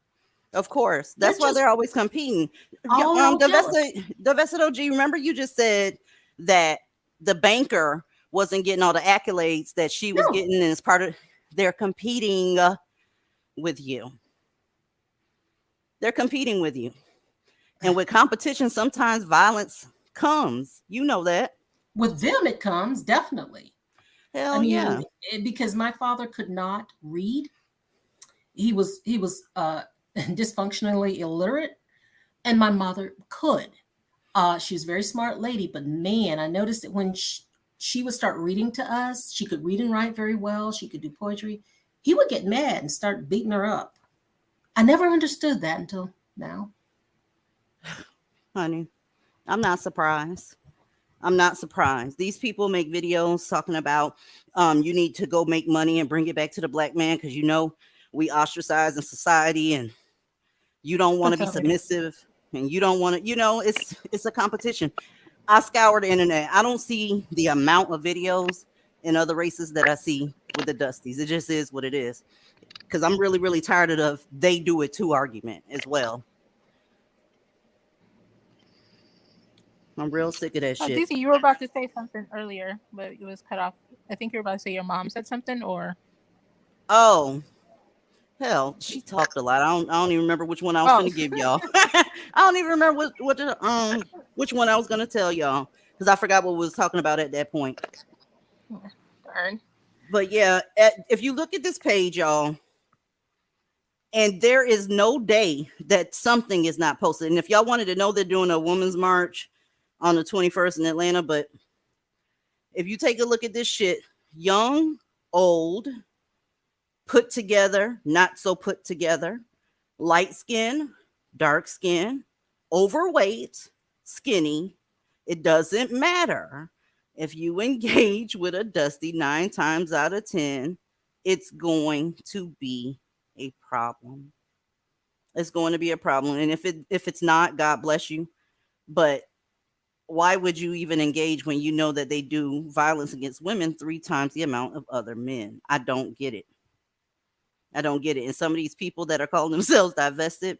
A: Of course. That's why they're always competing. Divested OG, remember you just said that the banker wasn't getting all the accolades that she was getting, and as part of they're competing with you. They're competing with you. And with competition, sometimes violence comes. You know that.
E: With them, it comes, definitely.
A: Hell yeah.
E: Because my father could not read. He was dysfunctionally illiterate, and my mother could. She was a very smart lady, but man, I noticed that when she would start reading to us, she could read and write very well. She could do poetry. He would get mad and start beating her up. I never understood that until now.
A: Honey, I'm not surprised. I'm not surprised. These people make videos talking about you need to go make money and bring it back to the black man because you know we ostracize in society and you don't want to be submissive and you don't want to, you know, it's a competition. I scour the internet. I don't see the amount of videos in other races that I see with the Dusties. It just is what it is. Because I'm really, really tired of the they do it too argument as well. I'm real sick of that shit.
F: DC, you were about to say something earlier, but it was cut off. I think you were about to say your mom said something, or
A: oh, hell, she talked a lot. I don't even remember which one I was going to give y'all. I don't even remember which one I was going to tell y'all because I forgot what we was talking about at that point.
F: Darn.
A: But yeah, if you look at this page, y'all, and there is no day that something is not posted. And if y'all wanted to know, they're doing a women's march on the 21st in Atlanta. But if you take a look at this shit, young, old, put together, not so put together, light skin, dark skin, overweight, skinny, it doesn't matter. If you engage with a Dusty 9 times out of 10, it's going to be a problem. It's going to be a problem. And if it's not, God bless you. But why would you even engage when you know that they do violence against women 3 times the amount of other men? I don't get it. I don't get it. And some of these people that are calling themselves divested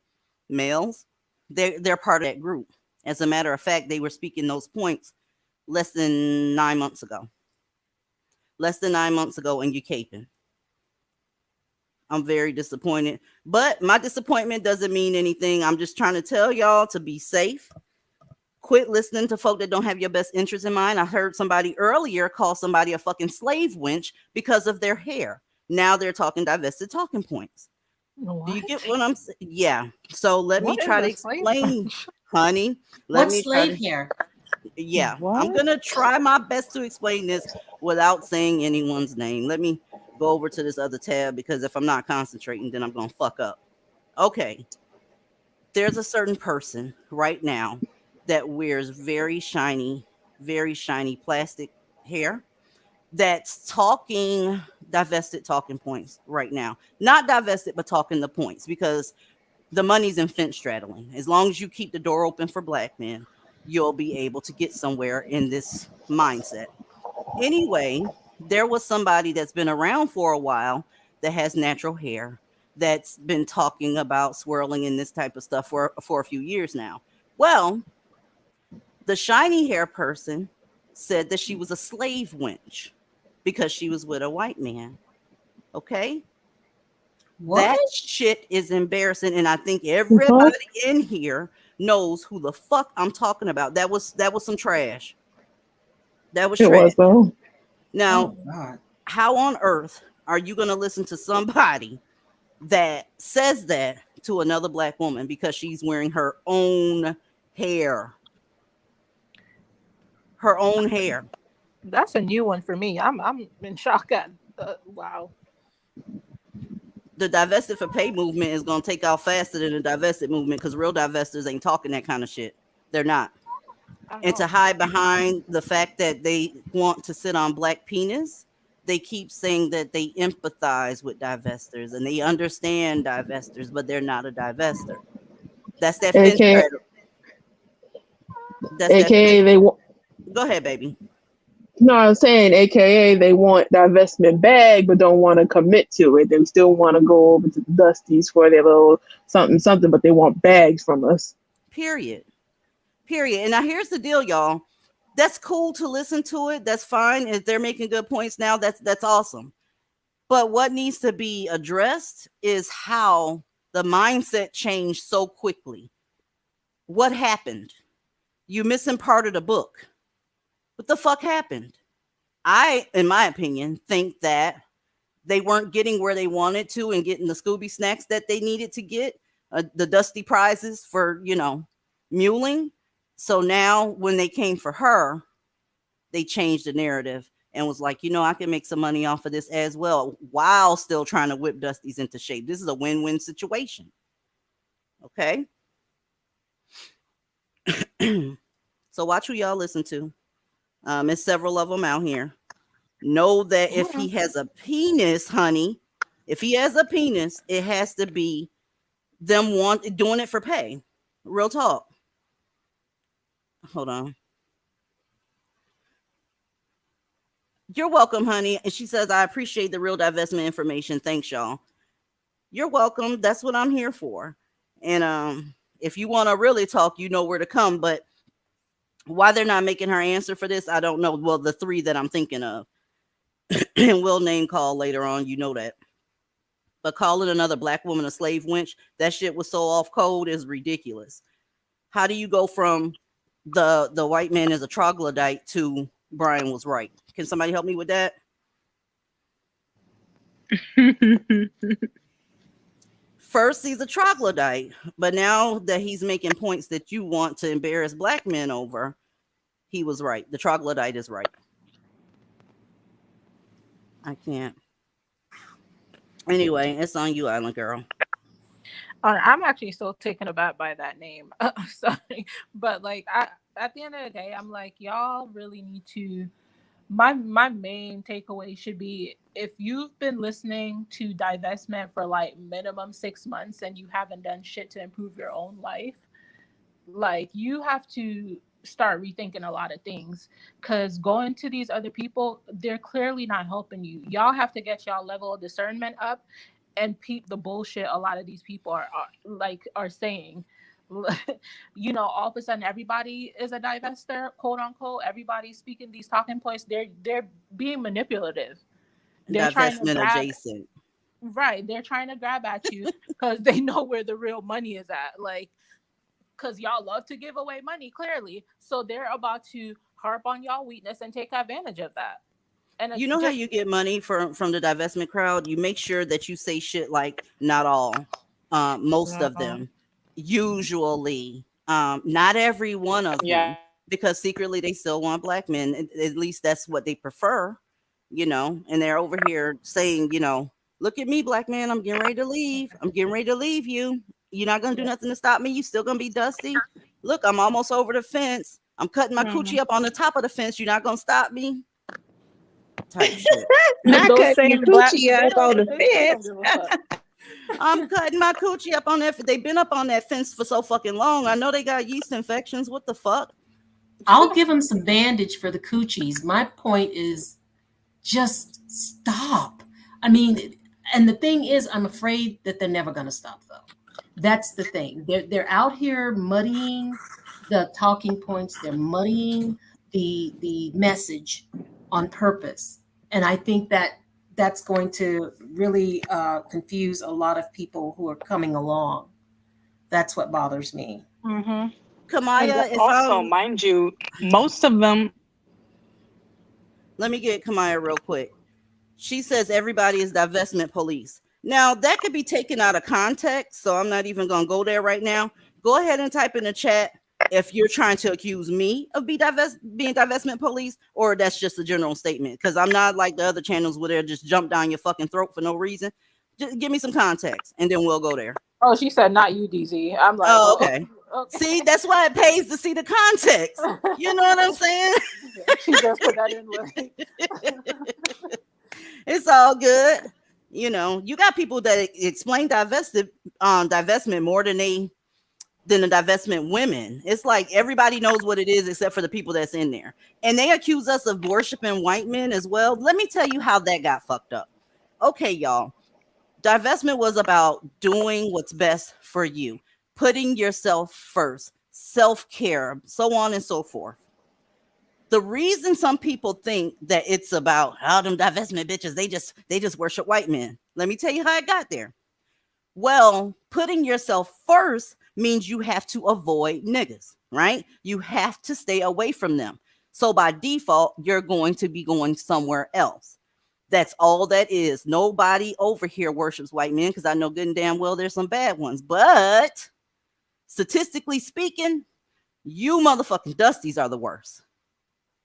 A: males, they're part of that group. As a matter of fact, they were speaking those points less than 9 months ago. Less than 9 months ago, and you caping. I'm very disappointed. But my disappointment doesn't mean anything. I'm just trying to tell y'all to be safe. Quit listening to folk that don't have your best interest in mind. I heard somebody earlier call somebody a fucking slave wench because of their hair. Now they're talking divested talking points.
F: What?
A: Do you get what I'm saying? Yeah. So let me try to explain, honey.
E: What's slave hair?
A: Yeah.
C: What?
A: I'm going to try my best to explain this without saying anyone's name. Let me go over to this other tab because if I'm not concentrating, then I'm going to fuck up. Okay, there's a certain person right now that wears very shiny plastic hair that's talking divested talking points right now. Not divested, but talking the points because the money's in fence straddling. As long as you keep the door open for black men, you'll be able to get somewhere in this mindset. Anyway, there was somebody that's been around for a while that has natural hair that's been talking about swirling and this type of stuff for a few years now. Well, the shiny hair person said that she was a slave wench because she was with a white man. Okay?
E: What?
A: That shit is embarrassing, and I think everybody in here knows who the fuck I'm talking about. That was some trash. That was
I: It
A: trash.
I: was though.
A: Now,
E: Oh God.
A: how on earth are you going to listen to somebody that says that to another black woman because she's wearing her own hair? Her own hair.
F: That's a new one for me. I'm in shock at. Wow.
A: The divested for pay movement is going to take off faster than the divested movement because real divestors ain't talking that kind of shit. They're not. And to hide behind the fact that they want to sit on black penis, they keep saying that they empathize with divestors and they understand divestors, but they're not a divestor. That's that fence
I: AKA,
A: straddle. That's that
I: AKA
A: fence.
I: they want.
A: Go ahead, baby.
I: No, I'm saying, AKA they want divestment bag, but don't want to commit to it. They still want to go over to the Dusties for their little something, something, but they want bags from us.
A: Period. And now here's the deal, y'all. That's cool to listen to it. That's fine. If they're making good points now, that's awesome. But what needs to be addressed is how the mindset changed so quickly. What happened? You missing part of the book. What the fuck happened? I, in my opinion, think that they weren't getting where they wanted to and getting the Scooby snacks that they needed to get, the Dusty prizes for, muling. So now when they came for her, they changed the narrative and was like, I can make some money off of this as well while still trying to whip Dusties into shape. This is a win-win situation. Okay? So watch who y'all listen to. There's several of them out here. Know that if he has a penis, honey, if he has a penis, it has to be them doing it for pay. Real talk. Hold on. You're welcome, honey. And she says, I appreciate the real divestment information. Thanks, y'all. You're welcome. That's what I'm here for. And if you want to really talk, you know where to come. But why they're not making her answer for this, I don't know. Well, the three that I'm thinking of. And we'll name call later on, you know that. But calling another black woman a slave wench, that shit was so off code is ridiculous. How do you go from the white man is a troglodyte to Brian was right? Can somebody help me with that? First, he's a troglodyte, but now that he's making points that you want to embarrass black men over, he was right. The troglodyte is right. I can't. Anyway, it's on you, Island Girl.
F: I'm actually still taken aback by that name. Sorry, but at the end of the day, I'm like, y'all really need to. My main takeaway should be, if you've been listening to Divestment for like minimum 6 months and you haven't done shit to improve your own life, like you have to start rethinking a lot of things, because going to these other people, they're clearly not helping you. Y'all have to get y'all level of discernment up and peep the bullshit a lot of these people are saying. All of a sudden everybody is a divester, quote unquote. Everybody's speaking these talking points. They're being manipulative. They're trying to grab,
A: adjacent.
F: right. They're trying to grab at you because they know where the real money is at. Like, because y'all love to give away money, clearly. So they're about to harp on y'all weakness and take advantage of that. And
A: you know how you get money from the divestment crowd? You make sure that you say shit like not all, most of them, usually, not every one of them, because secretly they still want black men. At least that's what they prefer, and they're over here saying, Look at me, black man. I'm getting ready to leave. I'm getting ready to leave you. You're not gonna do nothing to stop me. You still gonna be dusty. Look, I'm almost over the fence. I'm cutting my coochie up on the top of the fence. You're not gonna stop me. Type shit.
D: Not
F: Those
D: cutting your
F: same black,
D: coochie
F: they
D: up on
F: don't,
D: the
F: they still don't
D: fence.
F: give a fuck.
A: I'm cutting my coochie up on that. They've been up on that fence for so fucking long. I know they got yeast infections. What the fuck?
E: I'll give them some bandage for the coochies. My point is just stop. I mean, and the thing is, I'm afraid that they're never going to stop, though. That's the thing. They're out here muddying the talking points. They're muddying the message on purpose, and I think that that's going to really confuse a lot of people who are coming along. That's what bothers me.
Q: And
A: Kamaya, if
Q: also, mind you, most of them.
A: Let me get Kamaya real quick. She says everybody is divestment police. Now, that could be taken out of context, so I'm not even going to go there right now. Go ahead and type in the chat if you're trying to accuse me of being divestment police, or that's just a general statement, because I'm not like the other channels where they'll just jump down your fucking throat for no reason. Just give me some context, and then we'll go there.
F: Oh, she said not you, DZ. I'm like,
A: oh, okay. See, that's why it pays to see the context. You know what I'm saying?
F: She just put that in. Like.
A: It's all good. You know, you got people that explain divestment more than the divestment women. It's like everybody knows what it is except for the people that's in there. And they accuse us of worshiping white men as well. Let me tell you how that got fucked up. Okay, y'all. Divestment was about doing what's best for you, putting yourself first, self-care, so on and so forth. The reason some people think that it's about how them divestment bitches, they just worship white men. Let me tell you how it got there. Well, putting yourself first means you have to avoid niggas, right? You have to stay away from them. So by default, you're going to be going somewhere else. That's all that is. Nobody over here worships white men, because I know good and damn well there's some bad ones. But statistically speaking, you motherfucking dusties are the worst.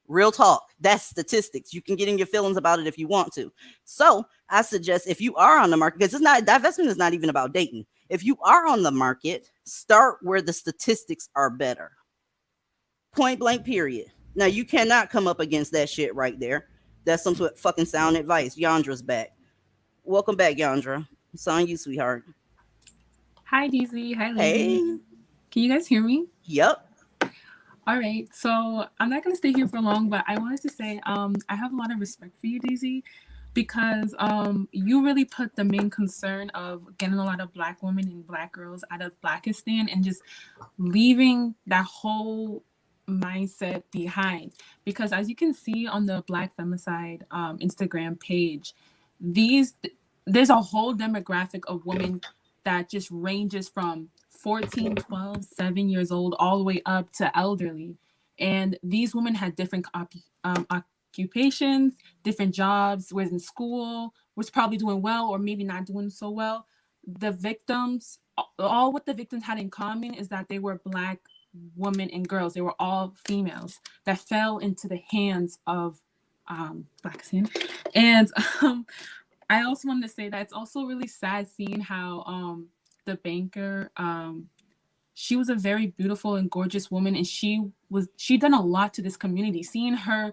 A: Real talk. That's statistics. You can get in your feelings about it if you want to. So I suggest, if you are on the market, because divestment is not even about dating. If you are on the market, start where the statistics are better. Point blank, period. Now, you cannot come up against that shit right there. That's some fucking sound advice. Yandra's back. Welcome back, Yandra. It's on you, sweetheart.
R: Hi, DZ. Hi, ladies.
A: Hey.
R: Can you guys hear me?
A: Yep.
R: All right. So I'm not going to stay here for long, but I wanted to say I have a lot of respect for you, DZ, because you really put the main concern of getting a lot of Black women and Black girls out of Blackistan and just leaving that whole mindset behind. Because as you can see on the Black Femicide Instagram page, there's a whole demographic of women that just ranges from 14, 12, 7 years old, all the way up to elderly. And these women had different occupations, different jobs, was in school, was probably doing well or maybe not doing so well. The victims, all what the victims had in common is that they were Black women and girls. They were all females that fell into the hands of Blackistan. And I also wanted to say that it's also really sad seeing how the banker, she was a very beautiful and gorgeous woman, and she done a lot to this community. Seeing her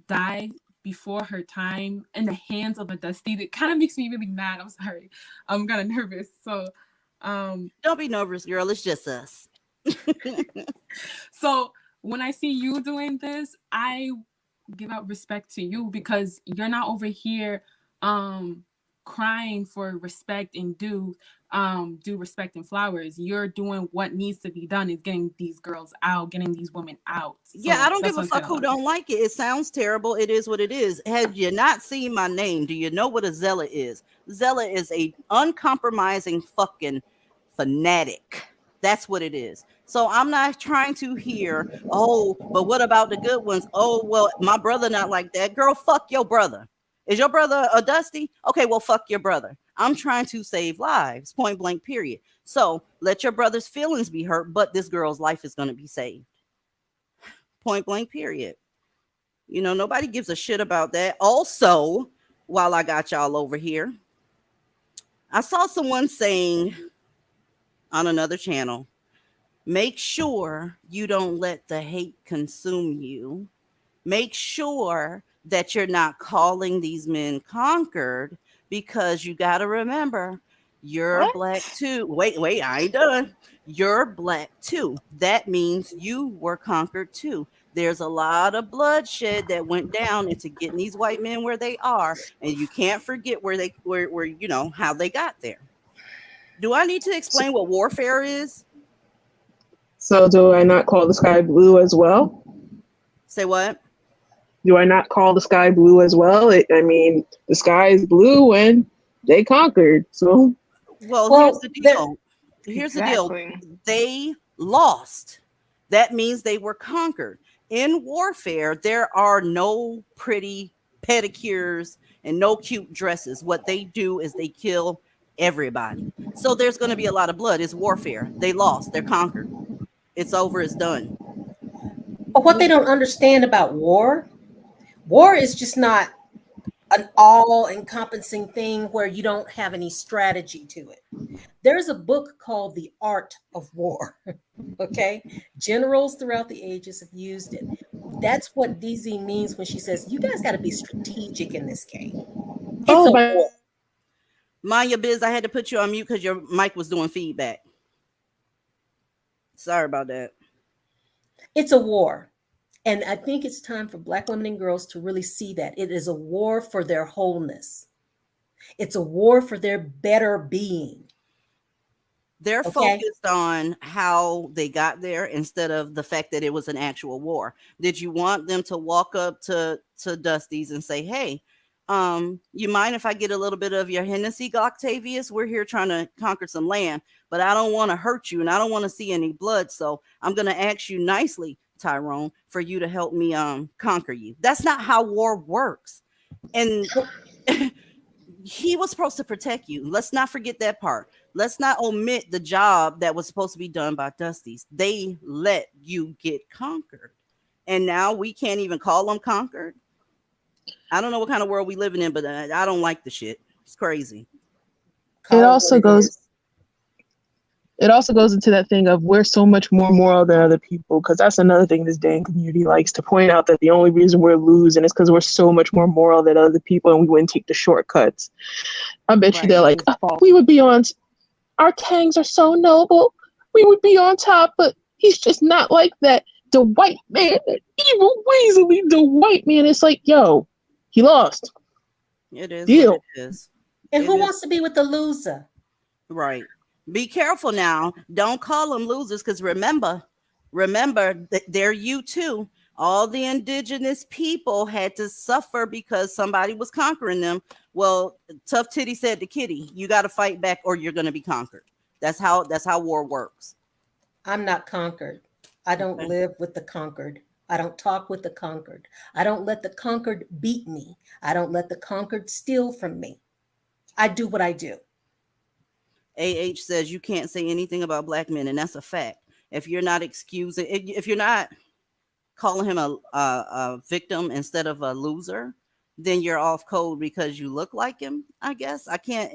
R: die before her time in the hands of a dusty, that kind of makes me really mad. I'm sorry, I'm kind of nervous. So
A: don't be nervous, girl. It's just us.
R: So when I see you doing this, I give out respect to you, because you're not over here crying for respect and due respect and flowers. You're doing what needs to be done, is getting these girls out, getting these women out.
A: Yeah, I don't give a fuck who don't like it. It sounds terrible. It is what it is. Have you not seen my name? Do you know what a zealot is? Zealot is a uncompromising fucking fanatic. That's what it is. So I'm not trying to hear, oh, but what about the good ones? Oh, well, my brother not like that. Girl, fuck your brother. Is your brother a dusty? Okay, well, fuck your brother. I'm trying to save lives, point blank, period. So let your brother's feelings be hurt, but this girl's life is going to be saved. Point blank, period. You know, nobody gives a shit about that. Also, while I got y'all over here, I saw someone saying on another channel, make sure you don't let the hate consume you. Make sure that you're not calling these men conquered, because you got to remember, you're
C: What?
A: black too. Wait, I ain't done. You're black too. That means you were conquered too. There's a lot of bloodshed that went down into getting these white men where they are, and you can't forget where you know how they got there. Do I need to explain what warfare is?
I: So do I not call the sky blue as well?
A: Say what?
I: Do I not call the sky blue as well? I mean, the sky is blue when they conquered. So,
A: Well, here's the deal. Here's the deal. They lost. That means they were conquered. In warfare, there are no pretty pedicures and no cute dresses. What they do is they kill everybody. So there's going to be a lot of blood. It's warfare. They lost. They're conquered. It's over. It's done.
E: But what they don't understand about war is just not an all-encompassing thing where you don't have any strategy to it. There's a book called The Art of War. Okay, generals throughout the ages have used it. That's what DZ means when she says you guys got to be strategic in this game. It's a war.
A: Mind your biz. I had to put you on mute because your mic was doing feedback. Sorry about that.
E: It's a war. And I think it's time for Black women and girls to really see that it is a war for their wholeness. It's a war for their better being.
A: They're
E: Okay.
A: focused on how they got there instead of the fact that it was an actual war. Did you want them to walk up to Dusty's and say, hey, you mind if I get a little bit of your Hennessy, Octavius? We're here trying to conquer some land, but I don't want to hurt you and I don't want to see any blood. So I'm going to ask you nicely, Tyrone, for you to help me conquer you. That's not how war works. And he was supposed to protect you. Let's not forget that part. Let's not omit the job that was supposed to be done by Dusty's. They let you get conquered. And now we can't even call them conquered. I don't know what kind of world we living in, but I don't like the shit. It's crazy.
I: It also goes into that thing of we're so much more moral than other people, because that's another thing this dang community likes to point out, that the only reason we're losing is because we're so much more moral than other people and we wouldn't take the shortcuts. I bet you they're like, we would be on, our kangs are so noble, we would be on top, but he's just not like that. The white man, the evil Weasley, the white man, it's like, yo, he lost.
A: It is
I: Deal.
A: what it is.
E: And
A: It
E: who
A: is.
E: wants to be with the loser?
A: Right. Be careful now. Don't call them losers, because remember that they're you too. All the indigenous people had to suffer because somebody was conquering them. Well, Tough Titty said to Kitty, you got to fight back or you're going to be conquered. That's how war works.
E: I'm not conquered. I don't live with the conquered. I don't talk with the conquered. I don't let the conquered beat me. I don't let the conquered steal from me. I do what I do.
A: AH says you can't say anything about black men, and that's a fact. If you're not excusing, if you're not calling him a victim instead of a loser, then you're off code because you look like him. I guess I can't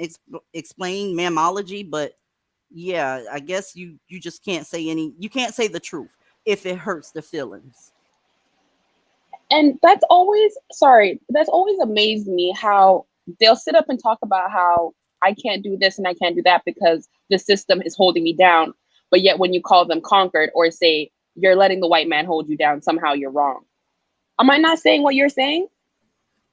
A: explain mammology, but yeah, I guess you just can't say you can't say the truth if it hurts the feelings.
C: And that's always amazed me how they'll sit up and talk about how I can't do this and I can't do that because the system is holding me down. But yet when you call them conquered or say you're letting the white man hold you down, somehow you're wrong. Am I not saying what you're saying?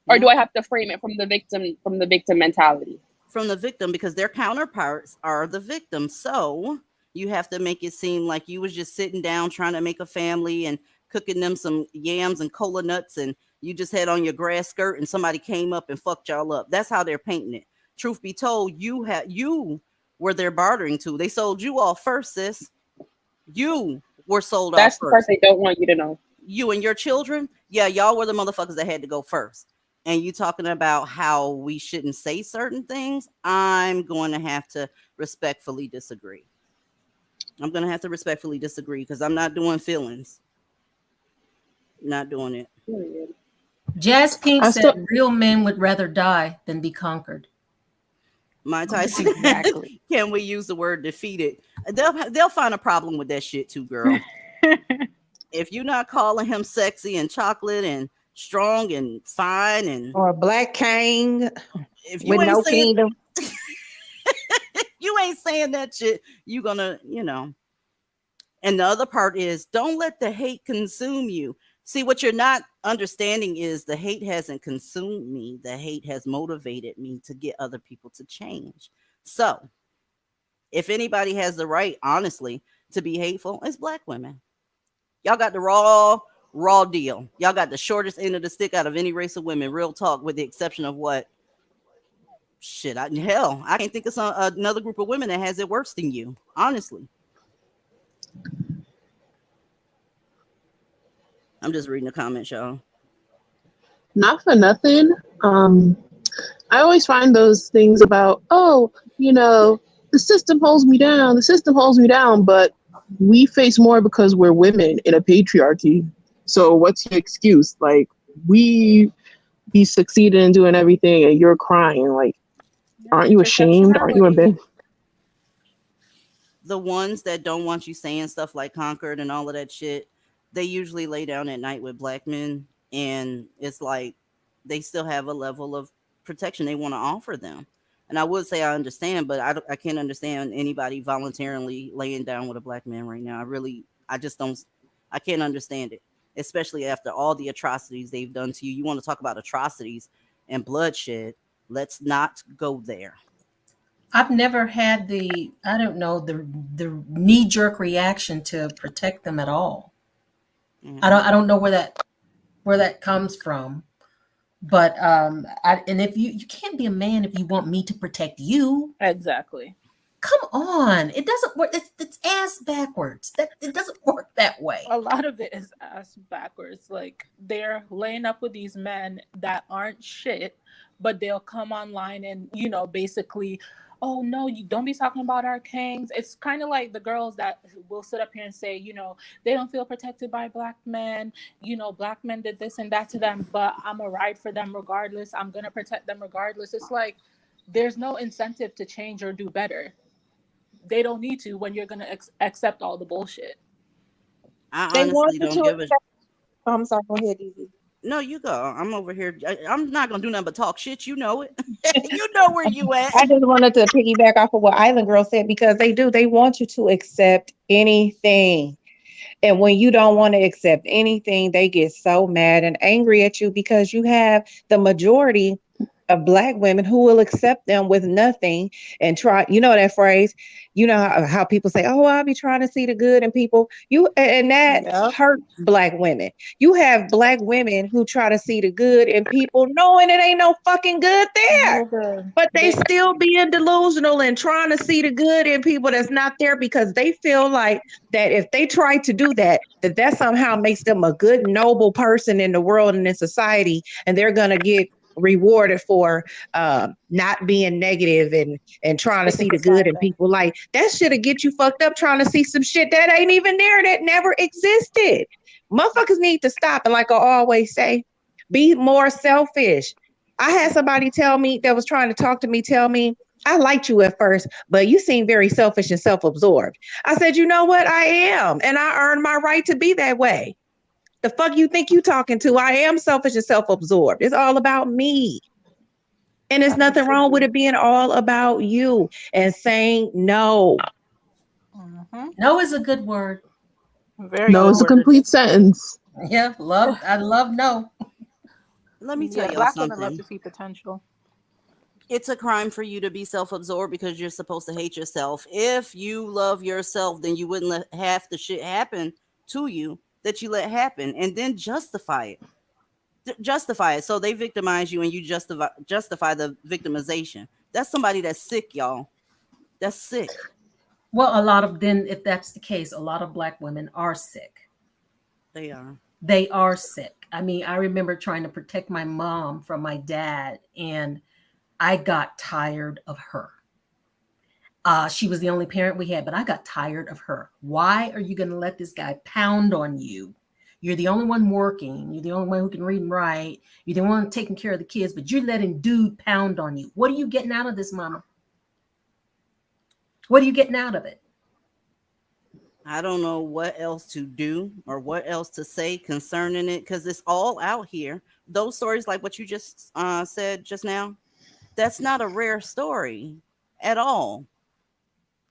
C: Or do I have to frame it from the victim mentality?
A: From the victim, because their counterparts are the victim. So you have to make it seem like you was just sitting down trying to make a family and cooking them some yams and cola nuts, and you just had on your grass skirt and somebody came up and fucked y'all up. That's how they're painting it. Truth be told, you were their bartering to. They sold you off first, sis. You were sold off first.
C: That's the part they don't want you to know.
A: You and your children, yeah, y'all were the motherfuckers that had to go first. And you talking about how we shouldn't say certain things, I'm going to have to respectfully disagree. Because I'm not doing feelings. Not doing it.
E: Jazz Pink said real men would rather die than be conquered.
A: Mike Tyson.
K: Exactly.
A: Can we use the word defeated? They'll find a problem with that shit too, girl. If you're not calling him sexy and chocolate and strong and fine, and
D: Or a black king
A: if you
D: with
A: ain't
D: no
A: saying
D: kingdom.
A: you ain't saying that shit, you gonna, And the other part is, don't let the hate consume you. See, what you're not understanding is the hate hasn't consumed me. The hate has motivated me to get other people to change. So if anybody has the right, honestly, to be hateful, it's black women. Y'all got the raw deal. Y'all got the shortest end of the stick out of any race of women. Real talk, with the exception of what? Shit, hell, I can't think of another group of women that has it worse than you, honestly. I'm just reading the comments, y'all.
I: Not for nothing. I always find those things about, the system holds me down. The system holds me down, but we face more because we're women in a patriarchy. So what's your excuse? Like, we be succeeding in doing everything and you're crying. Like, aren't you ashamed? Aren't you embarrassed?
A: The ones that don't want you saying stuff like conquered and all of that shit, they usually lay down at night with black men, and it's like they still have a level of protection they want to offer them. And I would say I understand, but I can't understand anybody voluntarily laying down with a black man right now. I can't understand it, especially after all the atrocities they've done to you. You want to talk about atrocities and bloodshed? Let's not go there.
E: I've never had the knee-jerk reaction to protect them at all. Mm-hmm. I don't know where that comes from. But and if you can't be a man if you want me to protect you.
F: Exactly.
E: Come on. It doesn't work. It's ass backwards. It doesn't work that way.
F: A lot of it is ass backwards. Like, they're laying up with these men that aren't shit, but they'll come online and, basically, oh no, you don't be talking about our kings. It's kind of like the girls that will sit up here and say, they don't feel protected by black men. Black men did this and that to them, but I'm a ride for them regardless. I'm going to protect them regardless. It's like, there's no incentive to change or do better. They don't need to when you're going to accept all the bullshit.
A: I honestly don't give a...
D: I'm sorry, go ahead, Easy.
A: No, you go. I'm over here. I'm not going to do nothing but talk shit. You know it. You know where you at.
D: I just wanted to piggyback off of what Island Girl said, because they want you to accept anything. And when you don't want to accept anything, they get so mad and angry at you, because you have the majority of black women who will accept them with nothing and try, that phrase, how people say, oh, I'll be trying to see the good in people. And that hurts black women. You have black women who try to see the good in people, knowing it ain't no fucking good there. But they still being delusional and trying to see the good in people that's not there, because they feel like that if they try to do that somehow makes them a good, noble person in the world and in society, and they're going to get rewarded for not being negative and trying to see the good in people. Like, that shit'll get you fucked up trying to see some shit that ain't even there, that never existed. Motherfuckers need to stop, and like I always say, be more selfish. I had somebody tell me that was trying to talk to me, tell me, I liked you at first, but you seem very selfish and self-absorbed. I said, you know what? I am, and I earned my right to be that way. The fuck you think you talking to? I am selfish and self-absorbed. It's all about me. And there's nothing wrong with it being all about you and saying no.
E: Mm-hmm. No is a good word.
I: No is a complete sentence.
E: Yeah, I love no.
A: Let me tell y'all
F: black
A: something.
F: women love to see potential.
A: It's a crime for you to be self-absorbed, because you're supposed to hate yourself. If you love yourself, then you wouldn't let half the shit happen to you that you let happen, and then justify it. So they victimize you, and you justify the victimization. That's somebody that's sick, y'all. That's sick.
E: Well, if that's the case, a lot of black women are sick. They are sick. I mean, I remember trying to protect my mom from my dad, and I got tired of her. She was the only parent we had, but I got tired of her. Why are you going to let this guy pound on you? You're the only one working. You're the only one who can read and write. You're the one taking care of the kids, but you're letting dude pound on you. What are you getting out of this, mama? What are you getting out of it?
A: I don't know what else to do or what else to say concerning it because it's all out here. Those stories, like what you just said just now, that's not a rare story at all.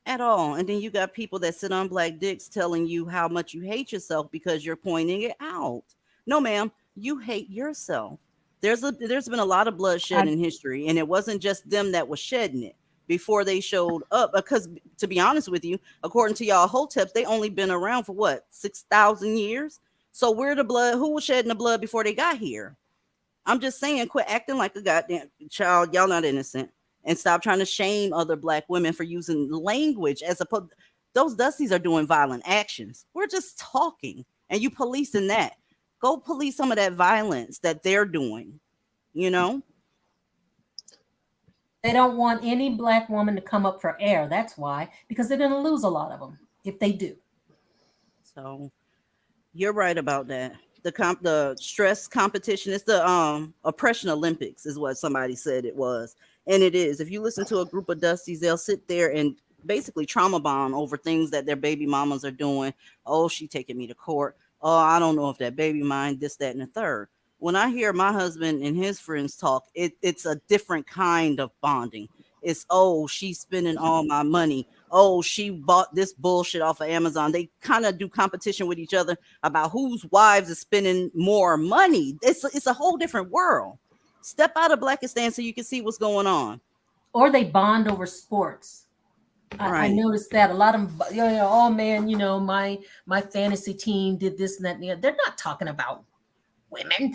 A: At all. And then you got people that sit on black dicks telling you how much you hate yourself because you're pointing it out. No, ma'am, you hate yourself. There's been a lot of bloodshed in history, and it wasn't just them that was shedding it before they showed up. Because to be honest with you, according to y'all hoteps, they only been around for what 6,000 years. So where the blood? Who was shedding the blood before they got here? I'm just saying, quit acting like a goddamn child. Y'all not innocent. And stop trying to shame other black women for using language as opposed. Those dusties are doing violent actions. We're just talking, and you policing that. Go police some of that violence that they're doing. You know,
E: They don't want any black woman to come up for air. That's why, because they're going to lose a lot of them if they do.
A: so you're right about that. The stress competition, it's the oppression Olympics is what somebody said it was. And it is. If you listen to a group of dusties, they'll sit there and basically trauma bond over things that their baby mamas are doing. Oh, she taking me to court. Oh, I don't know if that baby mine, this, that, and the third. When I hear my husband and his friends talk, it's a different kind of bonding. It's, oh, she's spending all my money. Oh, she bought this bullshit off of Amazon. They kind of do competition with each other about whose wives is spending more money. It's a whole different world. Step out of Blackistan so you can see what's going on.
E: Or they bond over sports. I noticed that a lot of them, oh man, my fantasy team did this and that. And the other. They're not talking about women.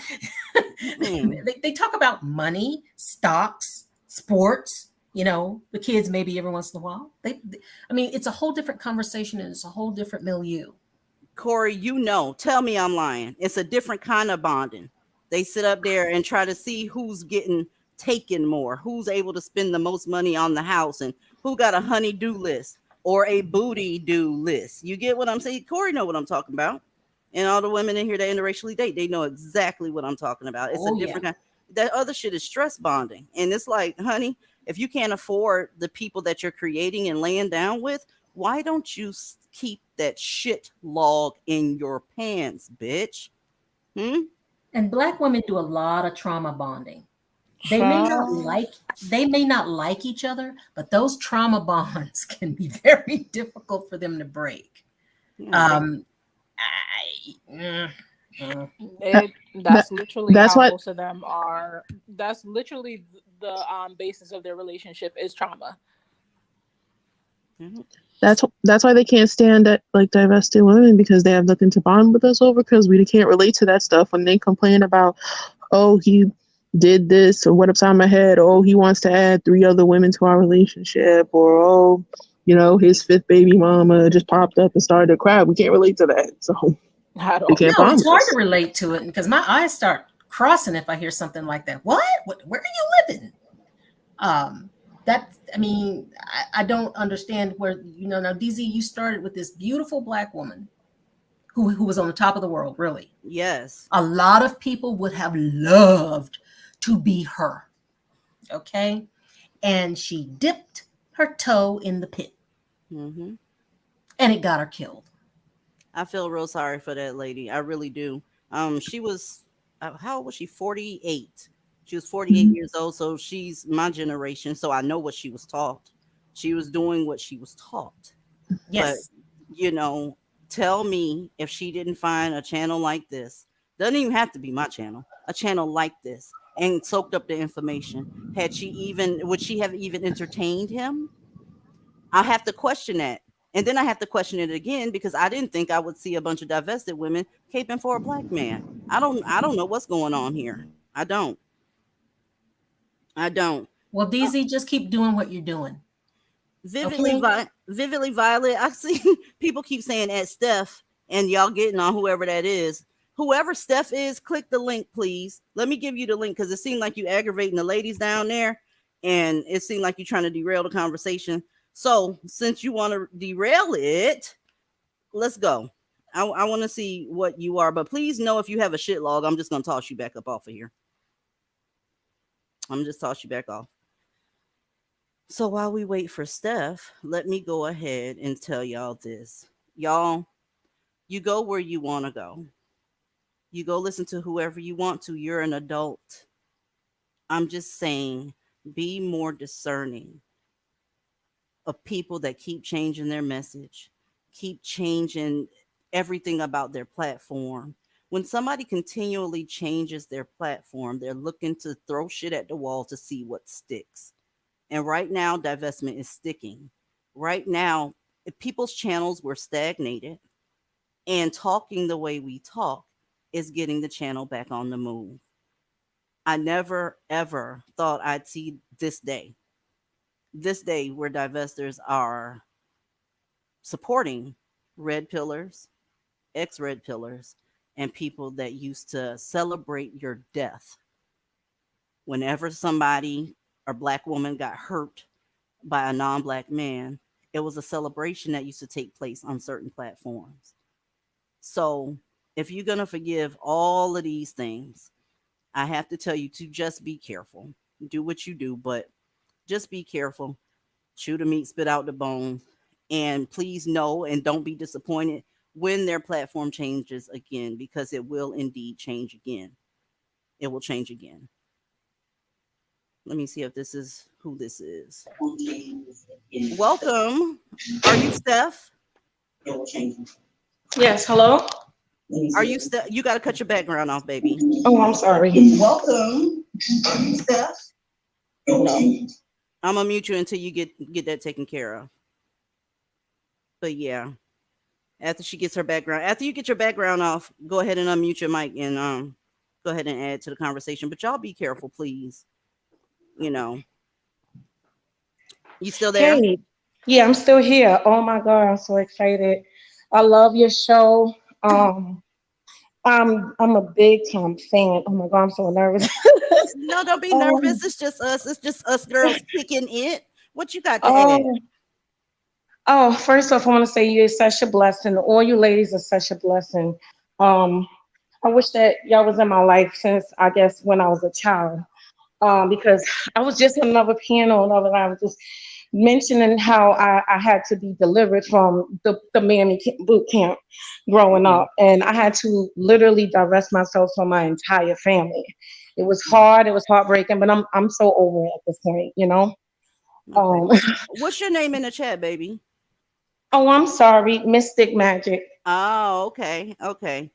E: They talk about money, stocks, sports. The kids maybe every once in a while. It's a whole different conversation and it's a whole different milieu.
A: Corey, tell me I'm lying. It's a different kind of bonding. They sit up there and try to see who's getting taken more, who's able to spend the most money on the house, and who got a honey-do list or a booty-do list. You get what I'm saying? Corey know what I'm talking about. And all the women in here that interracially date, they know exactly what I'm talking about. It's a different kind. That other shit is stress bonding. And it's like, honey, if you can't afford the people that you're creating and laying down with, why don't you keep that shit log in your pants, bitch?
E: And black women do a lot of trauma bonding. They may not like each other, but those trauma bonds can be very difficult for them to break.
F: That's literally how most of them are. That's literally the basis of their relationship is trauma.
I: That's why they can't stand at like divested women, because they have nothing to bond with us over, because we can't relate to that stuff when they complain about, oh, he did this or went upside my head, or oh, he wants to add 3 other women to our relationship, or oh, his 5th baby mama just popped up and started to cry. We can't relate to that. So we can't bond
E: it's
I: with
E: hard
I: us.
E: to relate to it because my eyes start crossing if I hear something like that. What? Where are you living? I don't understand where, now DZ, you started with this beautiful black woman who was on the top of the world, really.
A: Yes.
E: A lot of people would have loved to be her. Okay. And she dipped her toe in the pit.
A: Mm-hmm.
E: And it got her killed.
A: I feel real sorry for that lady. I really do. She was, how old was she? 48. She was 48 years old. So she's my generation. So I know what she was taught. She was doing what she was taught.
E: Yes.
A: But, tell me if she didn't find a channel like this. Doesn't even have to be my channel. A channel like this. And soaked up the information. Would she have even entertained him? I have to question that. And then I have to question it again because I didn't think I would see a bunch of divested women caping for a black man. I don't know what's going on here. I don't.
E: Well, DZ, just keep doing what you're doing.
A: Vividly Violet. I see people keep saying at Steph, and y'all getting on whoever that is. Whoever Steph is, click the link, please. Let me give you the link because it seemed like you aggravating the ladies down there, and it seemed like you're trying to derail the conversation. So since you want to derail it, let's go. I want to see what you are, but please know if you have a shit log, I'm just going to toss you back up off of here. I'm just toss you back off. So while we wait for Steph, let me go ahead and tell y'all this. Y'all, you go where you want to go. You go listen to whoever you want to. You're an adult. I'm just saying, be more discerning of people that keep changing their message, keep changing everything about their platform. When somebody continually changes their platform, they're looking to throw shit at the wall to see what sticks. And right now, divestment is sticking. Right now, if people's channels were stagnated, and talking the way we talk is getting the channel back on the move. I never, ever thought I'd see this day where divestors are supporting red pillars, ex red pillars, and people that used to celebrate your death. Whenever somebody or black woman got hurt by a non black man, it was a celebration that used to take place on certain platforms. So if you're going to forgive all of these things, I have to tell you to just be careful. Do what you do, but just be careful. Chew the meat, spit out the bone. And please know and don't be disappointed when their platform changes again, because it will indeed change again. It will change again. Let me see if this is who this is. Welcome. Are you Steph?
S: Yes, hello?
A: Are you Steph? You got to cut your background off, baby.
S: Oh, I'm sorry.
A: Welcome. Are you Steph? No. I'm gonna mute you until you get that taken care of. But yeah, after she gets her background, after you get your background off, go ahead and unmute your mic and go ahead and add to the conversation. But y'all be careful, please. You know, you still there?
S: Hey, yeah, I'm still here. Oh my God, I'm so excited. I love your show. I'm a big time fan. Oh my God, I'm so nervous.
A: No, don't be
S: um,
A: nervous. It's just us. It's just us girls kicking it. What you got to add?
S: oh, oh, first off, I want to say you're such a blessing. All you ladies are such a blessing. Um, I wish that y'all was in my life since I guess when I was a child. Because I was just on another panel and I was just mentioning how I had to be delivered from the Miami boot camp growing up. And I had to literally divest myself from my entire family. It was hard, it was heartbreaking, but I'm so over it at this point, you know?
A: Okay. What's your name in the chat, baby?
S: Oh, I'm sorry, Mystic Magic.
A: Oh, okay. Okay.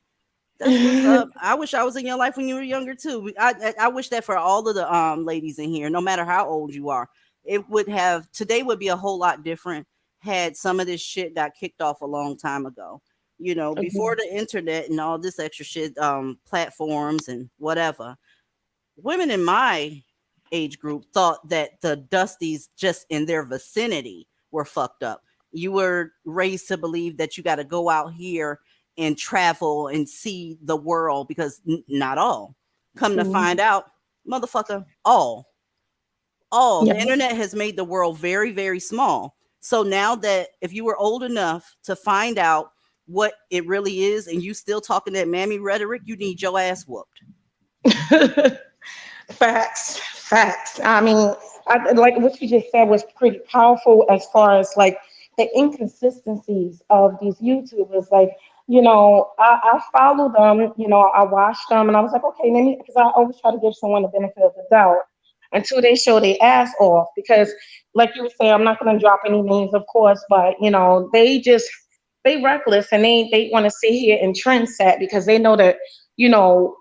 A: That's what's up. I wish I was in your life when you were younger too. I wish that for all of the ladies in here, no matter how old you are. It would have today would be a whole lot different had some of this shit got kicked off a long time ago. You know, before the internet and all this extra shit, platforms and whatever. Women in my age group thought that the dusties just in their vicinity were fucked up. You were raised to believe that you got to go out here and travel and see the world because not all. Come to find out, motherfucker, all. The internet has made the world very, very small. So now that if you were old enough to find out what it really is and you still talking that mammy rhetoric, you need your ass whooped.
S: Facts, facts. I mean, like what you just said was pretty powerful as far as like the inconsistencies of these YouTubers. Like, you know, I follow them, you know, I watched them and I was like, okay, let me, because I always try to give someone the benefit of the doubt until they show their ass off. Because, like you were saying, I'm not going to drop any names, of course, but, you know, they reckless and they want to sit here and trend set because they know that, you know,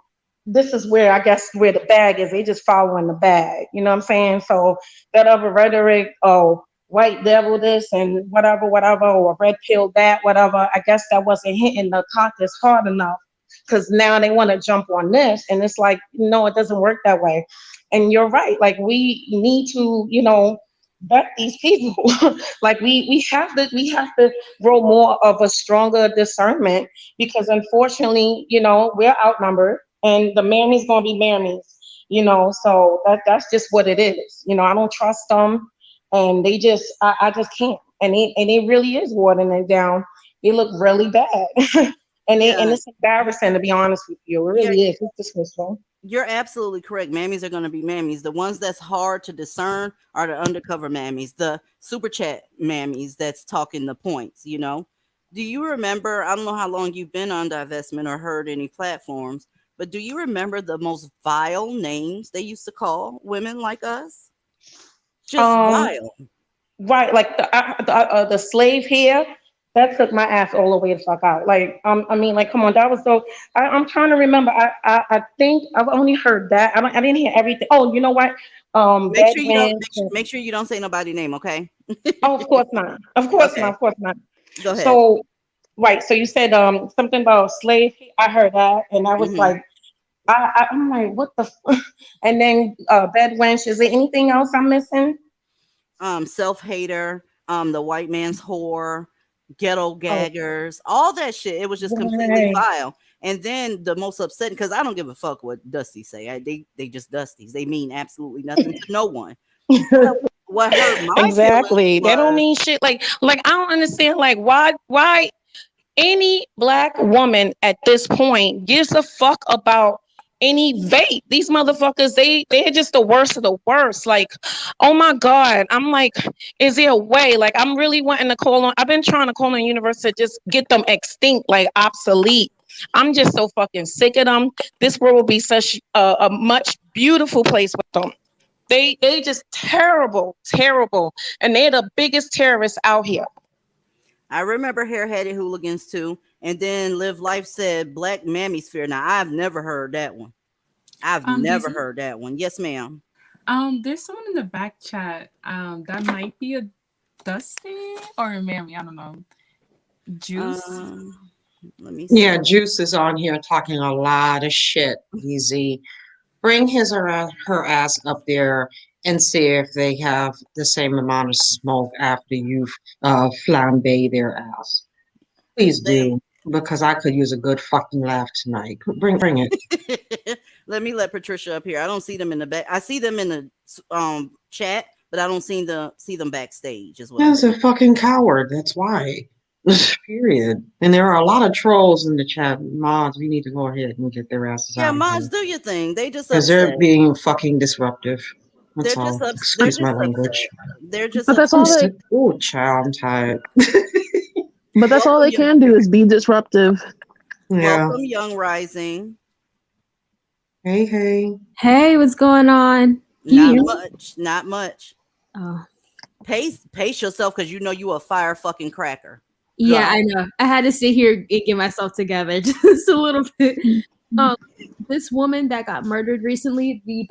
S: this is where I guess where the bag is. They just following the bag. You know what I'm saying? So that other rhetoric, oh, white devil this and whatever, whatever, or red pill that, whatever. I guess that wasn't hitting the caucus hard enough because now they want to jump on this. And it's like, no, it doesn't work that way. And you're right. Like we need to, you know, vet these people. Like we have to grow more of a stronger discernment because unfortunately, you know, we're outnumbered and the mammy's gonna be mammies, you know, so that's just what it is. You know, I don't trust them and they just I just can't. And it really is watering it down. They look really bad. And it's embarrassing to be honest with you. It really is. It's disgraceful.
A: You're absolutely correct. Mammies are going to be mammies. The ones that's hard to discern are the undercover mammies, the super chat mammies that's talking the points, you know? Do you remember? I don't know how long you've been on Divestment or heard any platforms, but do you remember the most vile names they used to call women like us? Just vile.
S: Right, like the slave here, that took my ass all the way the fuck out. Like, I mean, like, come on, that was so. I'm trying to remember. I think I've only heard that. I didn't hear everything. Oh, you know what?
A: Make
S: Bad
A: sure you don't make sure you don't say nobody name, okay?
S: Oh, of course not. Of course
A: Okay.
S: not. Of course not.
A: Go ahead.
S: So, right. So you said something about slave. I heard that, and I was
A: Mhm.
S: like, I'm like, what the? And then bed wench. Is there anything else I'm missing?
A: Self-hater, the white man's whore, ghetto
S: Oh,
A: gaggers, all that shit. It was just completely
S: right.
A: vile. And then the most upsetting, because I don't give a fuck what Dusty say. They just Dusties. They mean absolutely nothing to no one. What hurt my feelings
S: Exactly. They don't
A: was
S: mean shit. Like I don't understand. Like why any black woman at this point gives a fuck about any vape. These motherfuckers, they're just the worst of the worst. Like, oh my God. I'm like, is there a way? Like, I'm really wanting to call on, I've been trying to call on universe to just get them extinct, like obsolete. I'm just so fucking sick of them. This world will be such a much beautiful place with them. They just terrible, terrible. And they're the biggest terrorists out here.
A: I remember Hair-Headed Hooligans too. And then Live Life said Black Mammy Sphere. Now I've never heard that one. I've never
R: Daisy?
A: heard that one. Yes, ma'am.
R: There's someone in the back chat. That might be a Dusty or a Mammy. I don't know. Juice.
A: Let me see.
K: Yeah, Juice is on here talking a lot of shit, Easy. Bring his or her ass up there and see if they have the same amount of smoke after you flambe their ass. Please do, because I could use a good fucking laugh tonight. Bring it.
A: Let me let Patricia up here. I don't see them in the back. I see them in the chat, but I don't see them backstage as well.
K: He's a fucking coward. That's why. Period. And there are a lot of trolls in the chat. Mods, we need to go ahead and get their asses
A: Yeah,
K: out of
A: mods,
K: here.
A: do your thing. They just
K: Because
A: upset.
K: they're being fucking disruptive. That's
A: They're
K: all.
A: just
K: Excuse my language.
A: They're just
I: But that's all they.
K: Oh, child, I'm tired.
I: But that's all they can do is be disruptive.
K: Yeah.
A: Welcome, Young Rising.
K: Hey, hey.
T: Hey, what's going on?
A: Not much. Not much.
T: Oh.
A: Pace yourself, because you know you a fire fucking cracker.
T: Yeah, I know. I had to sit here and get myself together just a little bit. This woman that got murdered recently, the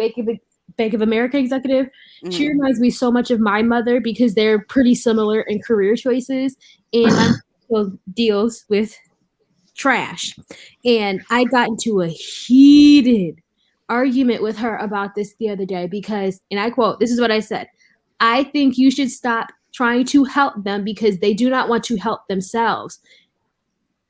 T: Bank of America executive, she reminds me so much of my mother because they're pretty similar in career choices, and my mom deals with trash. And I got into a heated argument with her about this the other day because, and I quote, this is what I said: I think you should stop trying to help them because they do not want to help themselves.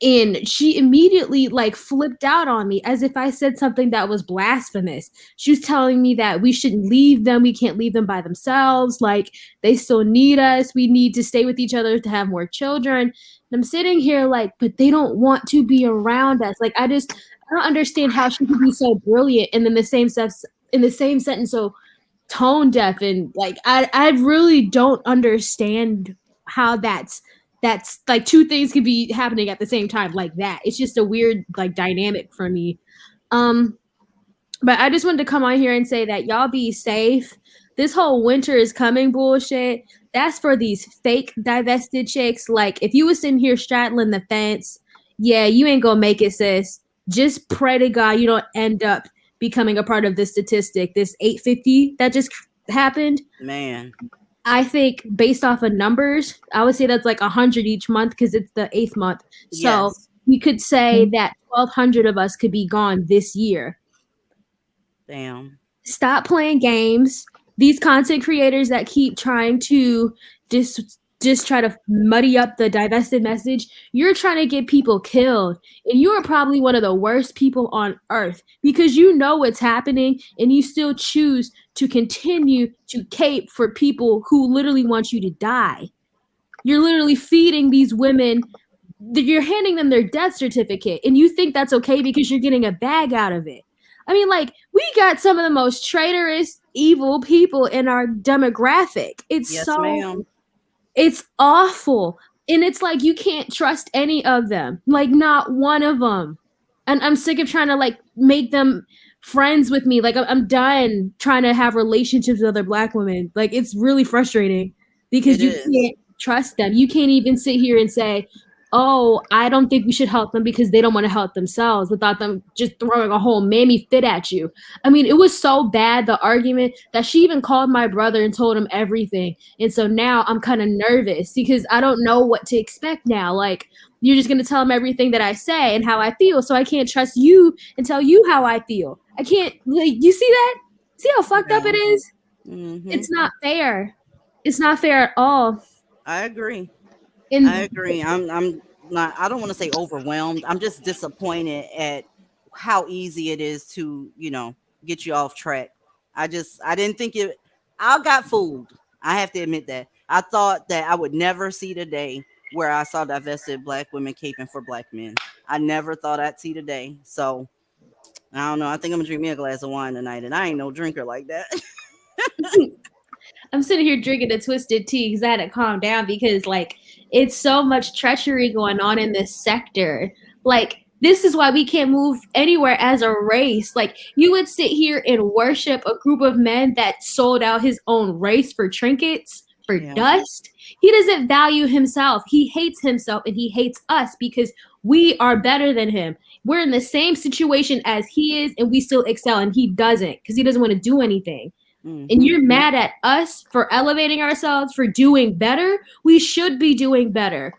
T: And she immediately flipped out on me as if I said something that was blasphemous. She was telling me that we shouldn't leave them. We can't leave them by themselves. Like, they still need us. We need to stay with each other to have more children. And I'm sitting here but they don't want to be around us. I don't understand how she could be so brilliant and in the same sentence so tone deaf, and I really don't understand how that's two things could be happening at the same time like that. It's just a weird dynamic for me. But I just wanted to come on here and say that y'all be safe. This whole winter is coming bullshit. That's for these fake divested chicks. If you was sitting here straddling the fence, yeah, you ain't gonna make it, sis. Just pray to God you don't end up becoming a part of this statistic, this 850 that just happened.
A: Man.
T: I think based off of numbers, I would say that's 100 each month because it's the 8th month. So
A: Yes.
T: we could say that 1,200 of us could be gone this year.
A: Damn.
T: Stop playing games. These content creators that keep trying to just try to muddy up the divested message, you're trying to get people killed. And you are probably one of the worst people on earth because you know what's happening and you still choose to continue to cape for people who literally want you to die. You're literally feeding these women, you're handing them their death certificate, and you think that's okay because you're getting a bag out of it. I mean, like, we got some of the most traitorous, evil people in our demographic.
A: Yes, ma'am.
T: It's awful. And it's like you can't trust any of them. Like, not one of them. And I'm sick of trying to like make them friends with me. Like, I'm done trying to have relationships with other Black women. Like, it's really frustrating because
A: It
T: you
A: is.
T: can't trust them. You can't even sit here and say, oh, I don't think we should help them because they don't want to help themselves, without them just throwing a whole mammy fit at you. I mean, it was so bad, the argument, that she even called my brother and told him everything. And so now I'm kind of nervous because I don't know what to expect now. Like, you're just going to tell him everything that I say and how I feel. So I can't trust you and tell you how I feel. I can't, like, you see that? See how fucked up it is?
A: Mm-hmm.
T: It's not fair. It's not fair at all.
A: I agree.
T: And
A: I agree. I'm not, I don't want to say overwhelmed. I'm just disappointed at how easy it is to, get you off track. I didn't think I got fooled. I have to admit that. I thought that I would never see the day where I saw divested Black women caping for Black men. I never thought I'd see the day. So I don't know. I think I'm gonna drink me a glass of wine tonight, and I ain't no drinker like that.
T: I'm sitting here drinking a twisted tea because I had to calm down because, like, it's so much treachery going on in this sector. Like, this is why we can't move anywhere as a race. Like, you would sit here and worship a group of men that sold out his own race for trinkets, for dust. He doesn't value himself. He hates himself and he hates us because we are better than him. We're in the same situation as he is and we still excel, and he doesn't because he doesn't want to do anything. And you're mad at us for elevating ourselves, for doing better? We should be doing better.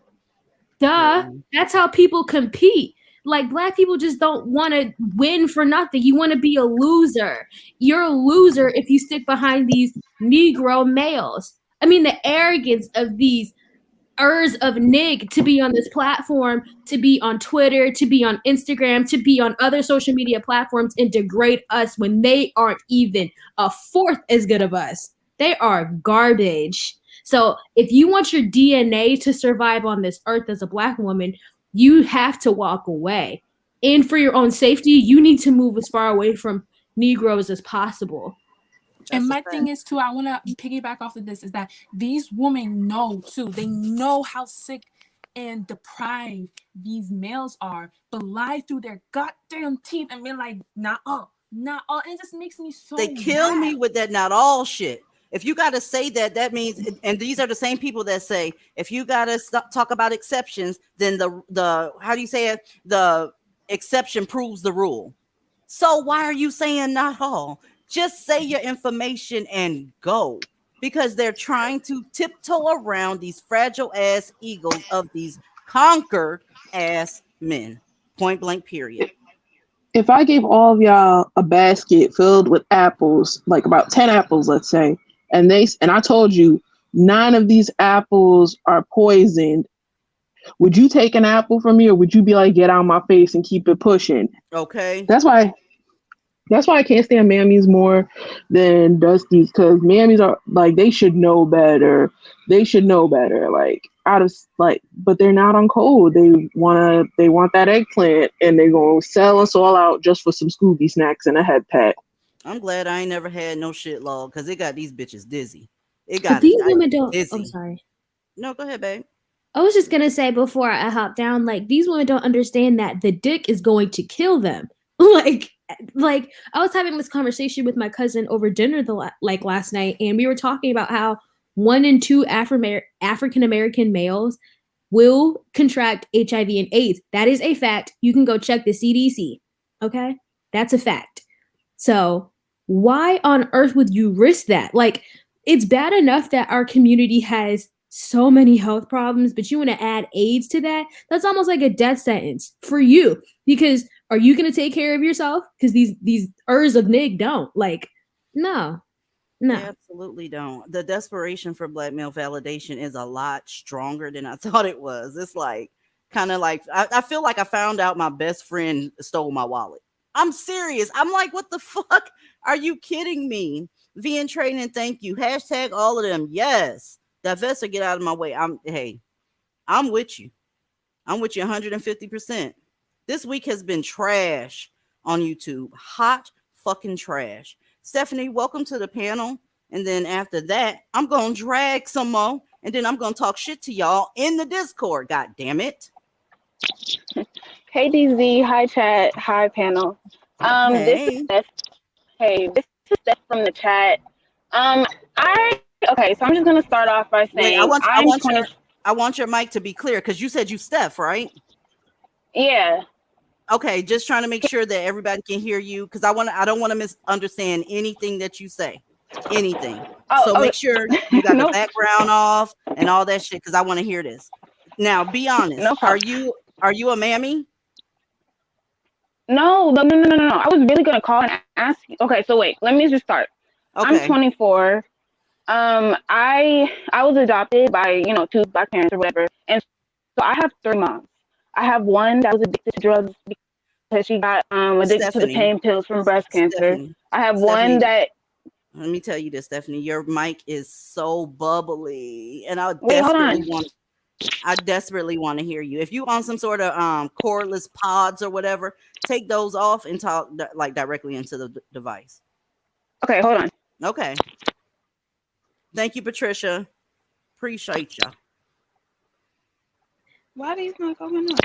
T: Duh. That's how people compete. Like, Black people just don't want to win for nothing. You want to be a loser. You're a loser if you stick behind these Negro males. I mean, the arrogance of these of nig to be on this platform, to be on Twitter, to be on Instagram, to be on other social media platforms and degrade us when they aren't even a fourth as good of us. They are garbage. So if you want your DNA to survive on this earth as a Black woman, you have to walk away. And for your own safety, you need to move as far away from Negroes as possible.
R: And my thing is too, I want to piggyback off of this, is that these women know too. They know how sick and deprived these males are, but lie through their goddamn teeth and be like, not all. And it just makes me so
A: They kill me with that not all shit. If you got to say that, that means, and these are the same people that say, if you got to talk about exceptions, then the how do you say it? The exception proves the rule. So why are you saying not all? Just say your information and go, because they're trying to tiptoe around these fragile ass egos of these conquered ass men. Point blank, period.
I: If I gave all of y'all a basket filled with apples, like about 10 apples, let's say, and I told you 9 of these apples are poisoned, would you take an apple from me, or would you be like, get out of my face and keep it pushing?
A: Okay.
I: That's why I can't stand mammies more than Dusties, because mammies are like, they should know better. Like, but they're not on code. They want that eggplant, and they're gonna sell us all out just for some Scooby snacks and a head pat.
A: I'm glad I ain't never had no shit log, because it got these bitches dizzy. It got
T: these women don't.
A: dizzy.
T: I'm sorry.
A: No, go ahead, babe.
T: I was just gonna say before I hop down, like, these women don't understand that the dick is going to kill them. like I was having this conversation with my cousin over dinner last night, and we were talking about how 1 in 2 African American males will contract HIV and AIDS. That is a fact. You can go check the CDC. Okay, that's a fact. So why on earth would you risk that? Like, it's bad enough that our community has so many health problems, but you want to add AIDS to that? That's almost like a death sentence for you, because are you going to take care of yourself? Because these of nig don't. Like, no.
A: They absolutely don't. The desperation for Black male validation is a lot stronger than I thought it was. It's like, kind of like, I feel like I found out my best friend stole my wallet. I'm serious. I'm like, what the fuck? Are you kidding me? VN Training, thank you. Hashtag all of them. Yes. Divest or get out of my way. I'm with you. I'm with you 150%. This week has been trash. on YouTube. Hot fucking trash. Stephanie, welcome to the panel. And then after that, I'm going to drag some more. And then I'm going to talk shit to y'all in the Discord. God damn it.
U: Hey DZ, hi chat, hi panel. This is
A: Hey.
U: Steph. Hey, this is Steph from the chat. Okay, so I'm just gonna start off by
A: Wait,
U: saying
A: I want your mic to be clear because you said you Steph, right?
U: Yeah.
A: Okay, just trying to make sure that everybody can hear you because I don't want to misunderstand anything that you say. Anything. So make sure you got the background off and all that shit because I want to hear this. Now, be honest.
U: No
A: Are you a mammy?
U: No. I was really gonna call and ask you. Okay, so wait, let me just start.
A: Okay.
U: I'm 24. I was adopted by, two Black parents or whatever, and so I have 3 moms. I have one that was addicted to drugs because she got addicted to the pain pills from breast cancer. I have one that.
A: Let me tell you this, Stephanie. Your mic is so bubbly, and I desperately want to hear you. If you on some sort of cordless pods or whatever, take those off and talk like directly into the device.
U: Okay, hold on.
A: Okay. Thank you, Patricia. Appreciate you.
U: Why are these not going on?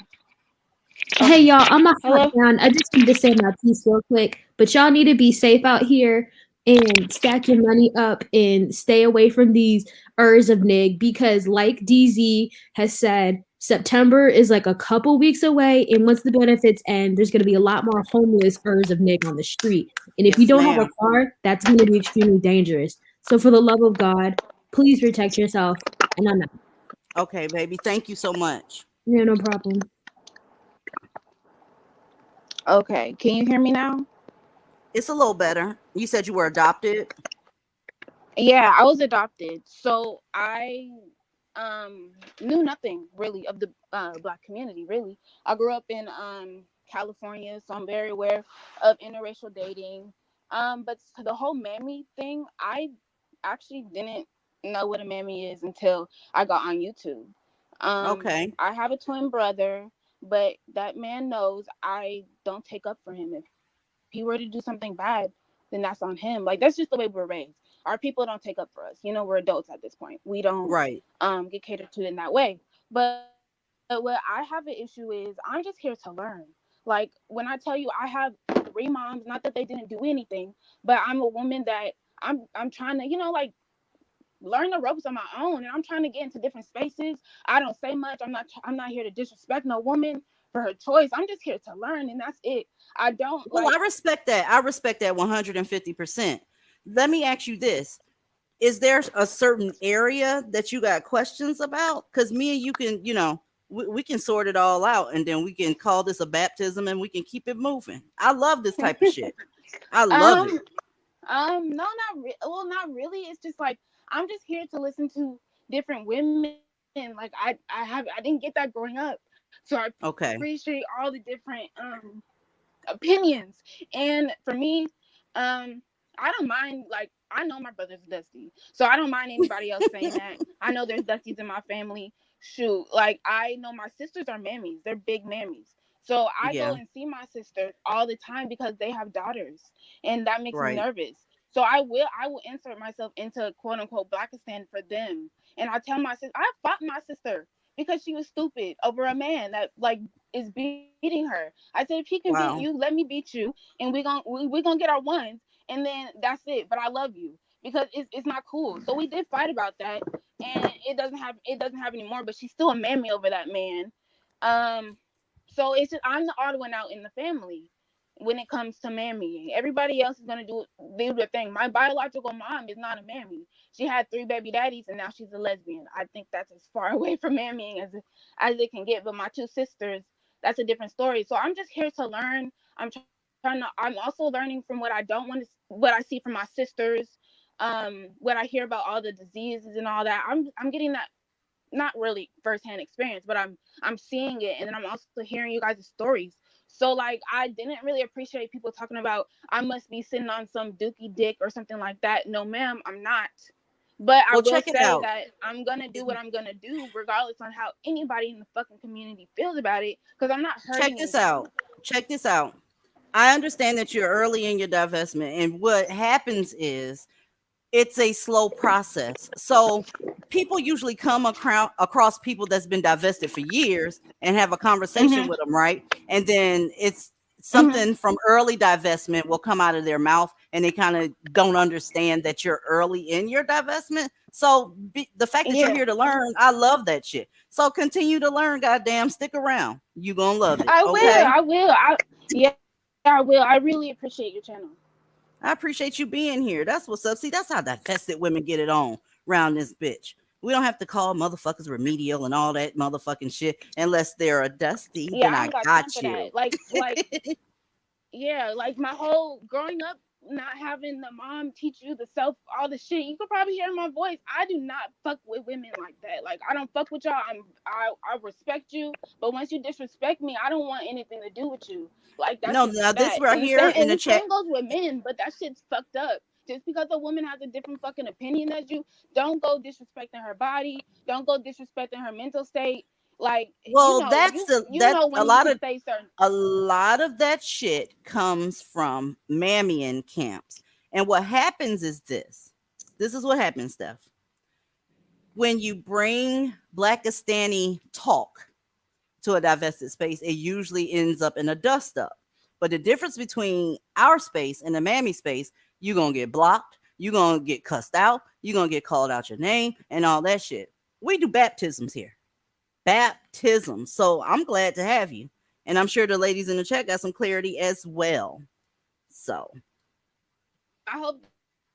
T: Hey y'all, I'm not down. I just need to say my piece real quick. But y'all need to be safe out here and stack your money up and stay away from these ers of nig because like DZ has said, September is like a couple weeks away, and once the benefits end, there's going to be a lot more homeless ers of nig on the street. And if you don't have a car, that's going to be extremely dangerous. So for the love of God, please protect yourself. And I'm out.
A: Okay, baby. Thank you so much.
T: Yeah, no problem.
U: Okay, can you hear me now?
A: It's a little better. You said you were adopted?
U: Yeah, I was adopted. So I knew nothing really of the Black community, really. I grew up in California, so I'm very aware of interracial dating. But the whole mammy thing, I actually didn't know what a mammy is until I got on YouTube.
A: Okay.
U: I have a twin brother, but that man knows I don't take up for him. If he were to do something bad, then that's on him. Like, that's just the way we're raised. Our people don't take up for us. We're adults at this point. We don't get catered to in that way. But what I have an issue is I'm just here to learn. Like, when I tell you I have 3 moms, not that they didn't do anything, but I'm a woman that I'm trying to, like, learn the ropes on my own, and I'm trying to get into different spaces. I don't say much. I'm not here to disrespect no woman for her choice. I'm just here to learn, and that's it. I don't.
A: Well, I respect that. I respect that 150%. Let me ask you this: is there a certain area that you got questions about? Because me and you can, we can sort it all out, and then we can call this a baptism, and we can keep it moving. I love this type of shit. I love it.
U: No, not really. It's just like I'm just here to listen to different women. Like I didn't get that growing up, so I appreciate all the different opinions. And for me, I don't mind. Like, I know my brother's dusty, so I don't mind anybody else saying that. I know there's dusties in my family. Shoot, like, I know my sisters are mammies. They're big mammies. So I go and see my sisters all the time because they have daughters, and that makes me nervous. So I will insert myself into quote unquote Blackistan for them. And I tell my sister, I fought my sister because she was stupid over a man that like is beating her. I said, if he can beat you, let me beat you, and we're gonna get our ones, and then that's it. But I love you because it's not cool. So we did fight about that, and it doesn't have anymore. But she's still a mammy over that man. So it's just I'm the odd one out in the family when it comes to mammying. Everybody else is gonna do their thing. My biological mom is not a mammy. She had 3 baby daddies and now she's a lesbian. I think that's as far away from mammying as it can get. But my 2 sisters, that's a different story. So I'm just here to learn. I'm also learning from what I see from my sisters. What I hear about all the diseases and all that. I'm getting that, not really firsthand experience, but I'm seeing it, and then I'm also hearing you guys' stories. So like, I didn't really appreciate people talking about I must be sitting on some dookie dick or something like that. No, ma'am, I'm not. But I will say that I'm gonna do what I'm gonna do, regardless on how anybody in the fucking community feels about it, because I'm not hurting.
A: Check this out. I understand that you're early in your divestment, and what happens is it's a slow process. So people usually come across people that's been divested for years and have a conversation
U: Mm-hmm.
A: with them, right? And then it's
U: Mm-hmm.
A: something from early divestment will come out of their mouth, and they kind of don't understand that you're early in your divestment. So the fact that you're
U: Yeah.
A: here to learn, I love that shit. So continue to learn, goddamn, stick around. You gonna love it,
U: I will.
A: okay?
U: I will. Yeah, I will. I really appreciate your channel.
A: I appreciate you being here. That's what's up. See, that's how divested women get it on around this bitch. We don't have to call motherfuckers remedial and all that motherfucking shit unless they're a dusty.
U: Yeah,
A: Then
U: I
A: I
U: don't got time
A: got
U: for
A: you.
U: that. Like yeah, like my whole growing up, not having the mom teach you the self, all the shit. You could probably hear my voice. I do not fuck with women like that. Like I don't fuck with y'all. I respect you, but once you disrespect me, I don't want anything to do with you. Like that's
A: No,
U: just a
A: now this
U: fact.
A: right
U: And the
A: here
U: same
A: in
U: and
A: the
U: the
A: chat.
U: same goes with men, but that shit's fucked up. Just because a woman has a different fucking opinion as you, don't go disrespecting her body. Don't go disrespecting her mental state. Like
A: Well, that's
U: you know
A: a
U: when you
A: lot
U: can
A: of
U: say certain.
A: that shit comes from mammy camps. And what happens is this. This is what happens, Steph. When you bring Blackistani talk to a divested space, it usually ends up in a dust up. But the difference between our space and the mammy space, you're going to get blocked, you're going to get cussed out, you're going to get called out your name and all that shit. We do baptisms here. Baptism. So I'm glad to have you. And I'm sure the ladies in the chat got some clarity as well. So
U: I hope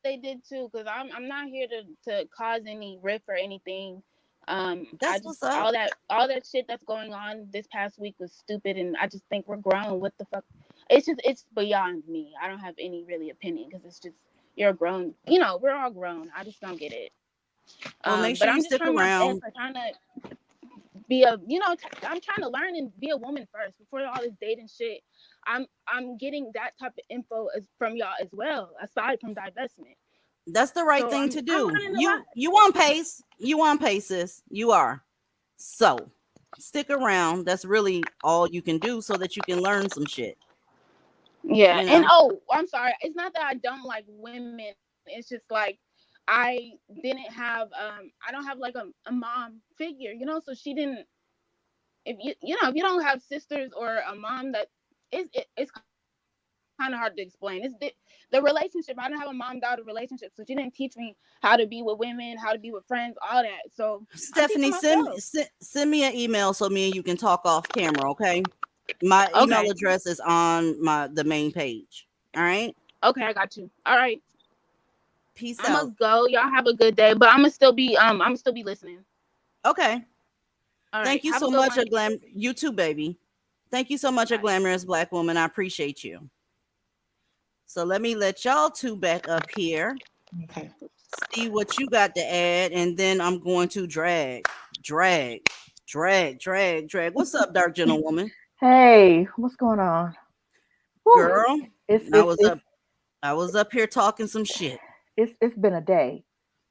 U: they did too, because I'm not here to cause any rift or anything. I
A: that's
U: just
A: what's up.
U: all that shit that's going on this past week was stupid, and I just think we're grown. What the fuck? It's beyond me. I don't have any really opinion because it's just you're grown. You know, we're all grown. I just don't get it.
A: Well, make
U: But
A: sure
U: I'm
A: you
U: just
A: stick
U: trying my best.
A: around.
U: I'm trying to be a I'm trying to learn and be a woman first before all this dating shit. I'm getting that type of info from y'all as well, aside from divestment.
A: That's the right
U: So
A: thing
U: I'm
A: to
U: I'm
A: do.
U: learning a lot.
A: You want pace. You want pace, sis. You are. So stick around. That's really all you can do so that you can learn some shit.
U: Yeah,
A: You
U: and
A: know?
U: oh, I'm sorry. It's not that I don't like women. It's just like I didn't have I don't have like a mom figure, so she didn't. If if you don't have sisters or a mom that it's kind of hard to explain. The relationship. I didn't have a mom daughter relationship, so she didn't teach me how to be with women, how to be with friends, all that. So I'm teaching
A: Stephanie,
U: myself.
A: send me an email so me and you can talk off camera, okay? My email
U: Okay.
A: address is on the main page. All right.
U: Okay, I got you. All right.
A: Peace
U: I
A: out.
U: must go. Y'all have a good day, but I'm gonna still be listening.
A: Okay.
U: All right.
A: Thank you
U: Have a
A: so
U: good
A: much,
U: one.
A: you too, baby. Thank you so much, a
U: Bye.
A: glamorous black woman. I appreciate you. So let y'all two back up here.
S: Okay.
A: See what you got to add, and then I'm going to drag. What's up, dark gentlewoman?
B: Hey, what's going on? Whew.
A: Girl,
B: It's
A: I
B: it's
A: was
B: it's
A: up. I was up here talking some shit.
B: it's been a day.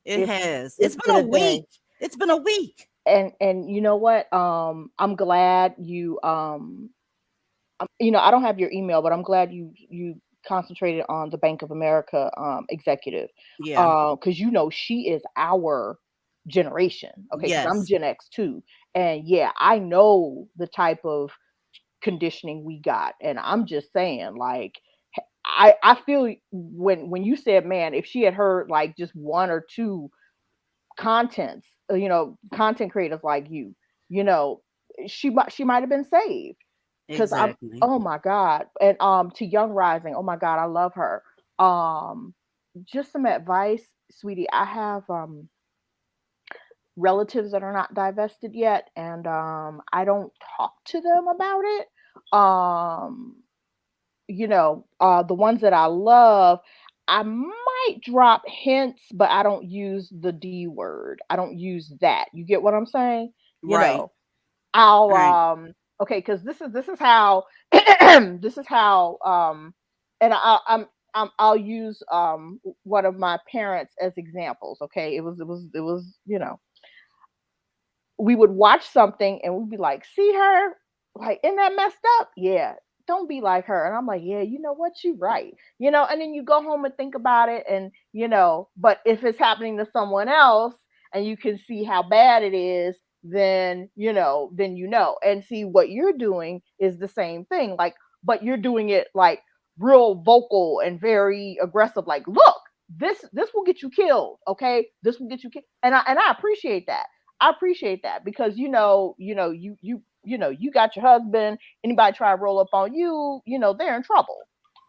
A: It
B: It's
A: has. It's
B: it's
A: been
B: been
A: a
B: a day.
A: week. It's been a week.
B: And you know what? I'm glad you I don't have your email, but I'm glad you concentrated on the Bank of America executive.
A: Yeah.
B: Cuz she is our generation. Okay, cuz I'm
A: Yes.
B: Gen X too. And yeah, I know the type of conditioning we got. And I'm just saying, like, I feel when you said, man, if she had heard like just one or two contents, content creators like you know, she might have been saved. Because I'm,
A: Exactly.
B: oh my God. And to Young Rising, oh my God, I love her. Um, just some advice, sweetie. I have relatives that are not divested yet, and I don't talk to them about it. Um, the ones that I love, I might drop hints, but I don't use the D word. I don't use that. You get what I'm saying? You
A: Right.
B: know, I'll
A: Right.
B: okay, because this is how this is how and I'll use one of my parents as examples. Okay, it was we would watch something and we'd be like, see her, like, isn't that messed up? Yeah, don't be like her. And I'm like, yeah, you know what? You're right. And then you go home and think about it. And, but if it's happening to someone else and you can see how bad it is, then, and see what you're doing is the same thing. Like, but you're doing it like real vocal and very aggressive. Like, look, this will get you killed. Okay. This will get you killed. And I appreciate that. I appreciate that because, you got your husband, anybody try to roll up on you, they're in trouble.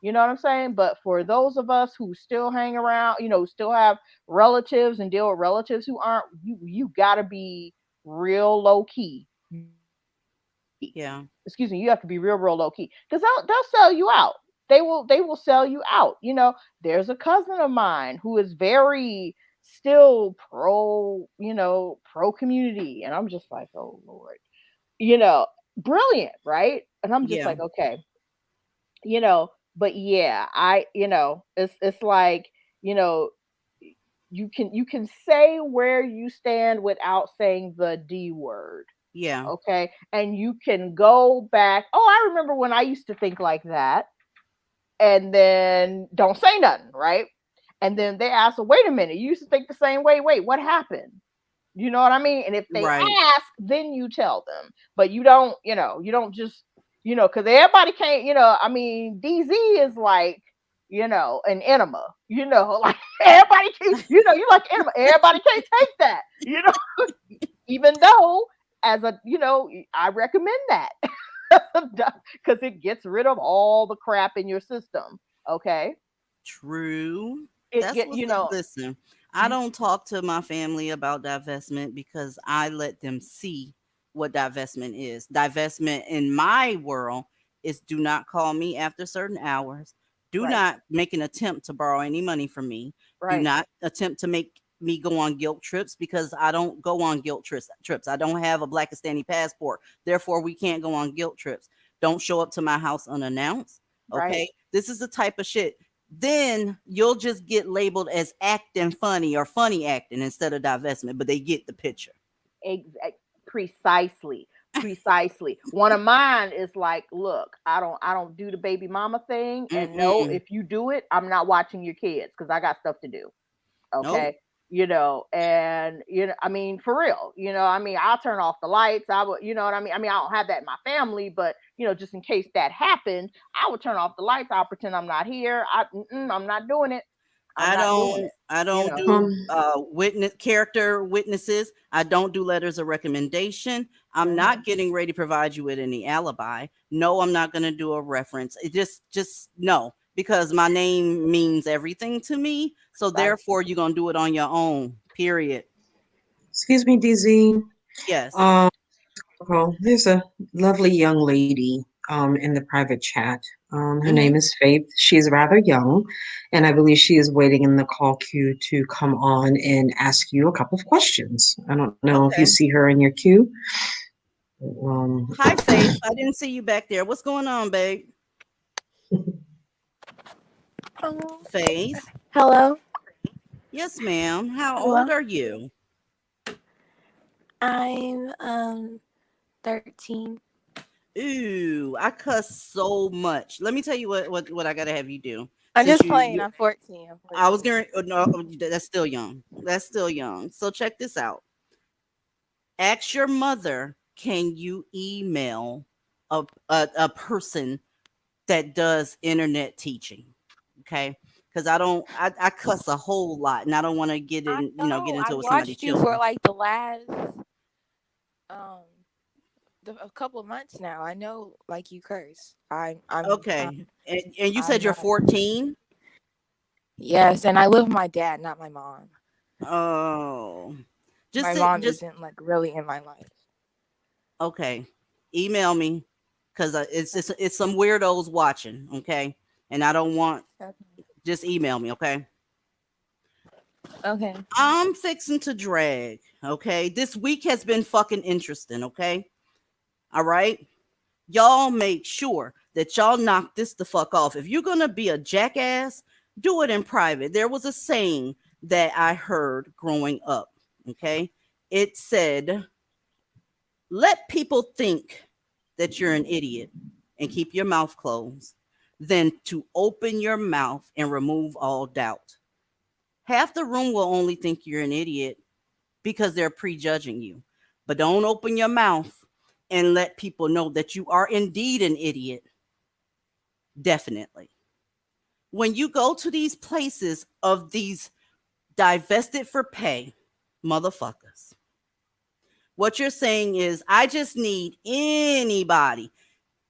B: You know what I'm saying? But for those of us who still hang around, still have relatives and deal with relatives who aren't, you gotta be real low key.
A: Yeah.
B: Excuse me, you have to be real low key. Because they'll sell you out. They will sell you out. There's a cousin of mine who is very still pro community. And I'm just like, oh Lord. Brilliant, right? And I'm just like, okay, but yeah, it's like, you can say where you stand without saying the D word.
A: Yeah.
B: Okay. And you can go back. Oh, I remember when I used to think like that. And then don't say nothing, right? And then they ask, well, wait a minute, you used to think the same way. Wait, what happened? You know what I mean? And if they ask, then you tell them. But you don't, you don't just, because everybody can't, DZ is like, an enema, like everybody can, you like enema. Everybody can't take that, even though as a, I recommend that because it gets rid of all the crap in your system. Okay.
A: True.
B: Listen,
A: I don't talk to my family about divestment because I let them see what divestment is. Divestment in my world is do not call me after certain hours. Do not make an attempt to borrow any money from me. Do not attempt to make me go on guilt trips because I don't go on guilt trips. I don't have a Blackistani passport. Therefore, we can't go on guilt trips. Don't show up to my house unannounced. Okay. This is the type of shit. Then you'll just get labeled as acting funny or funny acting instead of divestment, but they get the picture.
B: Precisely. One of mine is like, look, I don't do the baby mama thing. And no, if you do it, I'm not watching your kids because I got stuff to do. Okay. Nope. And I mean, for real, I'll turn off the lights. I would, you know what I mean? I don't have that in my family, but just in case that happened, I would turn off the lights. I'll pretend I'm not here. I'm not doing it.
A: I don't do character witnesses. I don't do letters of recommendation. I'm not getting ready to provide you with any alibi. No, I'm not going to do a reference. It just no, because my name means everything to me. So therefore, you're going to do it on your own. Period.
H: Excuse me, DZ.
A: Yes.
H: There's a lovely young lady in the private chat. Her name is Faith. She's rather young, and I believe she is waiting in the call queue to come on and ask you a couple of questions. I don't know if you see her in your queue.
A: Hi, Faith. I didn't see you back there. What's going on, babe? Faith.
V: Hello.
A: Yes, ma'am. How old are you?
V: I'm 13.
A: Ooh, I cuss so much. Let me tell you what I gotta have you do.
V: I'm just playing. I'm 14.
A: I was gonna no, that's still young. That's still young. So check this out. Ask your mother, can you email a person that does internet teaching? Okay. Because I cuss a whole lot and I don't want to get in, get into it with somebody's children.
V: For like the last a couple of months now. I know, like, you curse. I'm
A: okay. And you said you're 14?
V: Yes, and I live with my dad, not my mom.
A: Oh,
V: my mom isn't like really in my life.
A: Okay, email me because it's some weirdos watching. Okay, and I don't want. Just email me. Okay.
V: Okay.
A: I'm fixing to drag. Okay, this week has been fucking interesting. Okay. All right. Y'all make sure that y'all knock this the fuck off. If you're gonna be a jackass, do it in private. There was a saying that I heard growing up. Okay. It said, let people think that you're an idiot and keep your mouth closed than to open your mouth and remove all doubt. Half the room will only think you're an idiot because they're prejudging you. But don't open your mouth and let people know that you are indeed an idiot. Definitely. When you go to these places of these divested for pay motherfuckers, what you're saying is, I just need anybody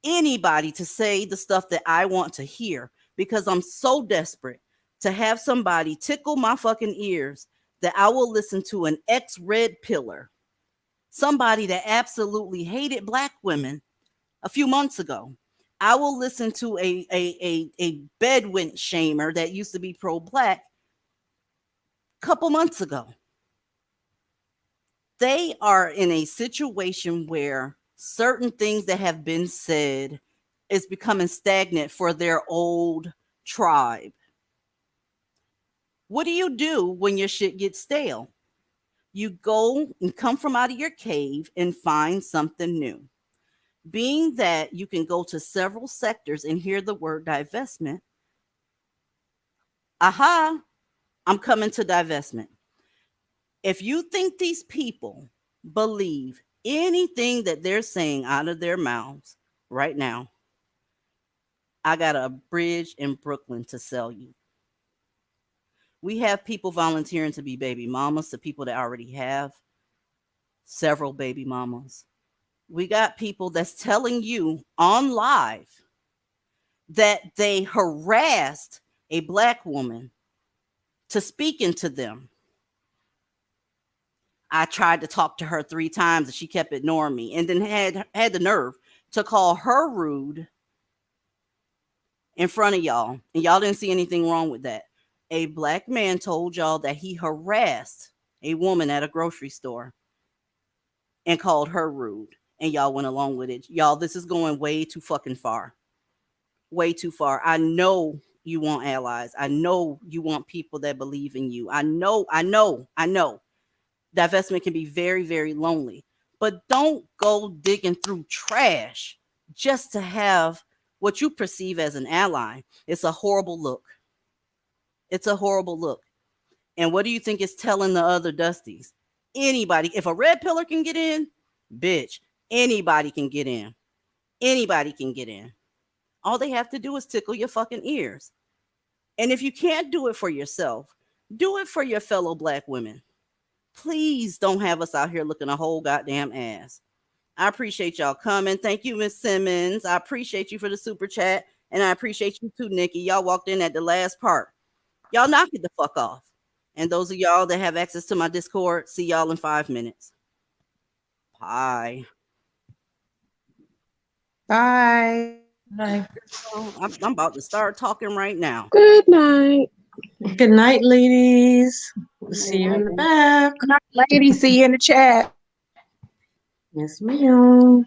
A: to say the stuff that I want to hear because I'm so desperate to have somebody tickle my fucking ears that I will listen to an ex-red pillar, somebody that absolutely hated black women a few months ago. I will listen to a bedouin shamer that used to be pro-black a couple months ago. They are in a situation where certain things that have been said is becoming stagnant for their old tribe. What do you do when your shit gets stale? You go and come from out of your cave and find something new. Being that you can go to several sectors and hear the word divestment, aha, I'm coming to divestment. If you think these people believe anything that they're saying out of their mouths right now, I got a bridge in Brooklyn to sell you. We have people volunteering to be baby mamas to people that already have several baby mamas. We got people that's telling you on live that they harassed a black woman to speak into them. I tried to talk to her 3 times and she kept ignoring me, and then had the nerve to call her rude in front of y'all, and y'all didn't see anything wrong with that. A black man told y'all that he harassed a woman at a grocery store and called her rude, and y'all went along with it. Y'all, this is going way too fucking far. Way too far. I know you want allies. I know you want people that believe in you. I know. Divestment can be very, very lonely, but don't go digging through trash just to have what you perceive as an ally. It's a horrible look. It's a horrible look. And what do you think it's telling the other Dusties? Anybody, if a red pillar can get in, bitch, anybody can get in. Anybody can get in. All they have to do is tickle your fucking ears. And if you can't do it for yourself, do it for your fellow black women. Please don't have us out here looking a whole goddamn ass. I appreciate y'all coming. Thank you, Miss Simmons. I appreciate you for the super chat. And I appreciate you too, Nikki. Y'all walked in at the last part. Y'all knock it the fuck off. And those of y'all that have access to my Discord, see y'all in 5 minutes. Bye.
D: Bye.
A: I'm about to start talking right now.
I: Good night.
H: Good night, ladies. We'll see you in the back.
D: Good night, ladies. See you in the chat.
H: Yes, ma'am.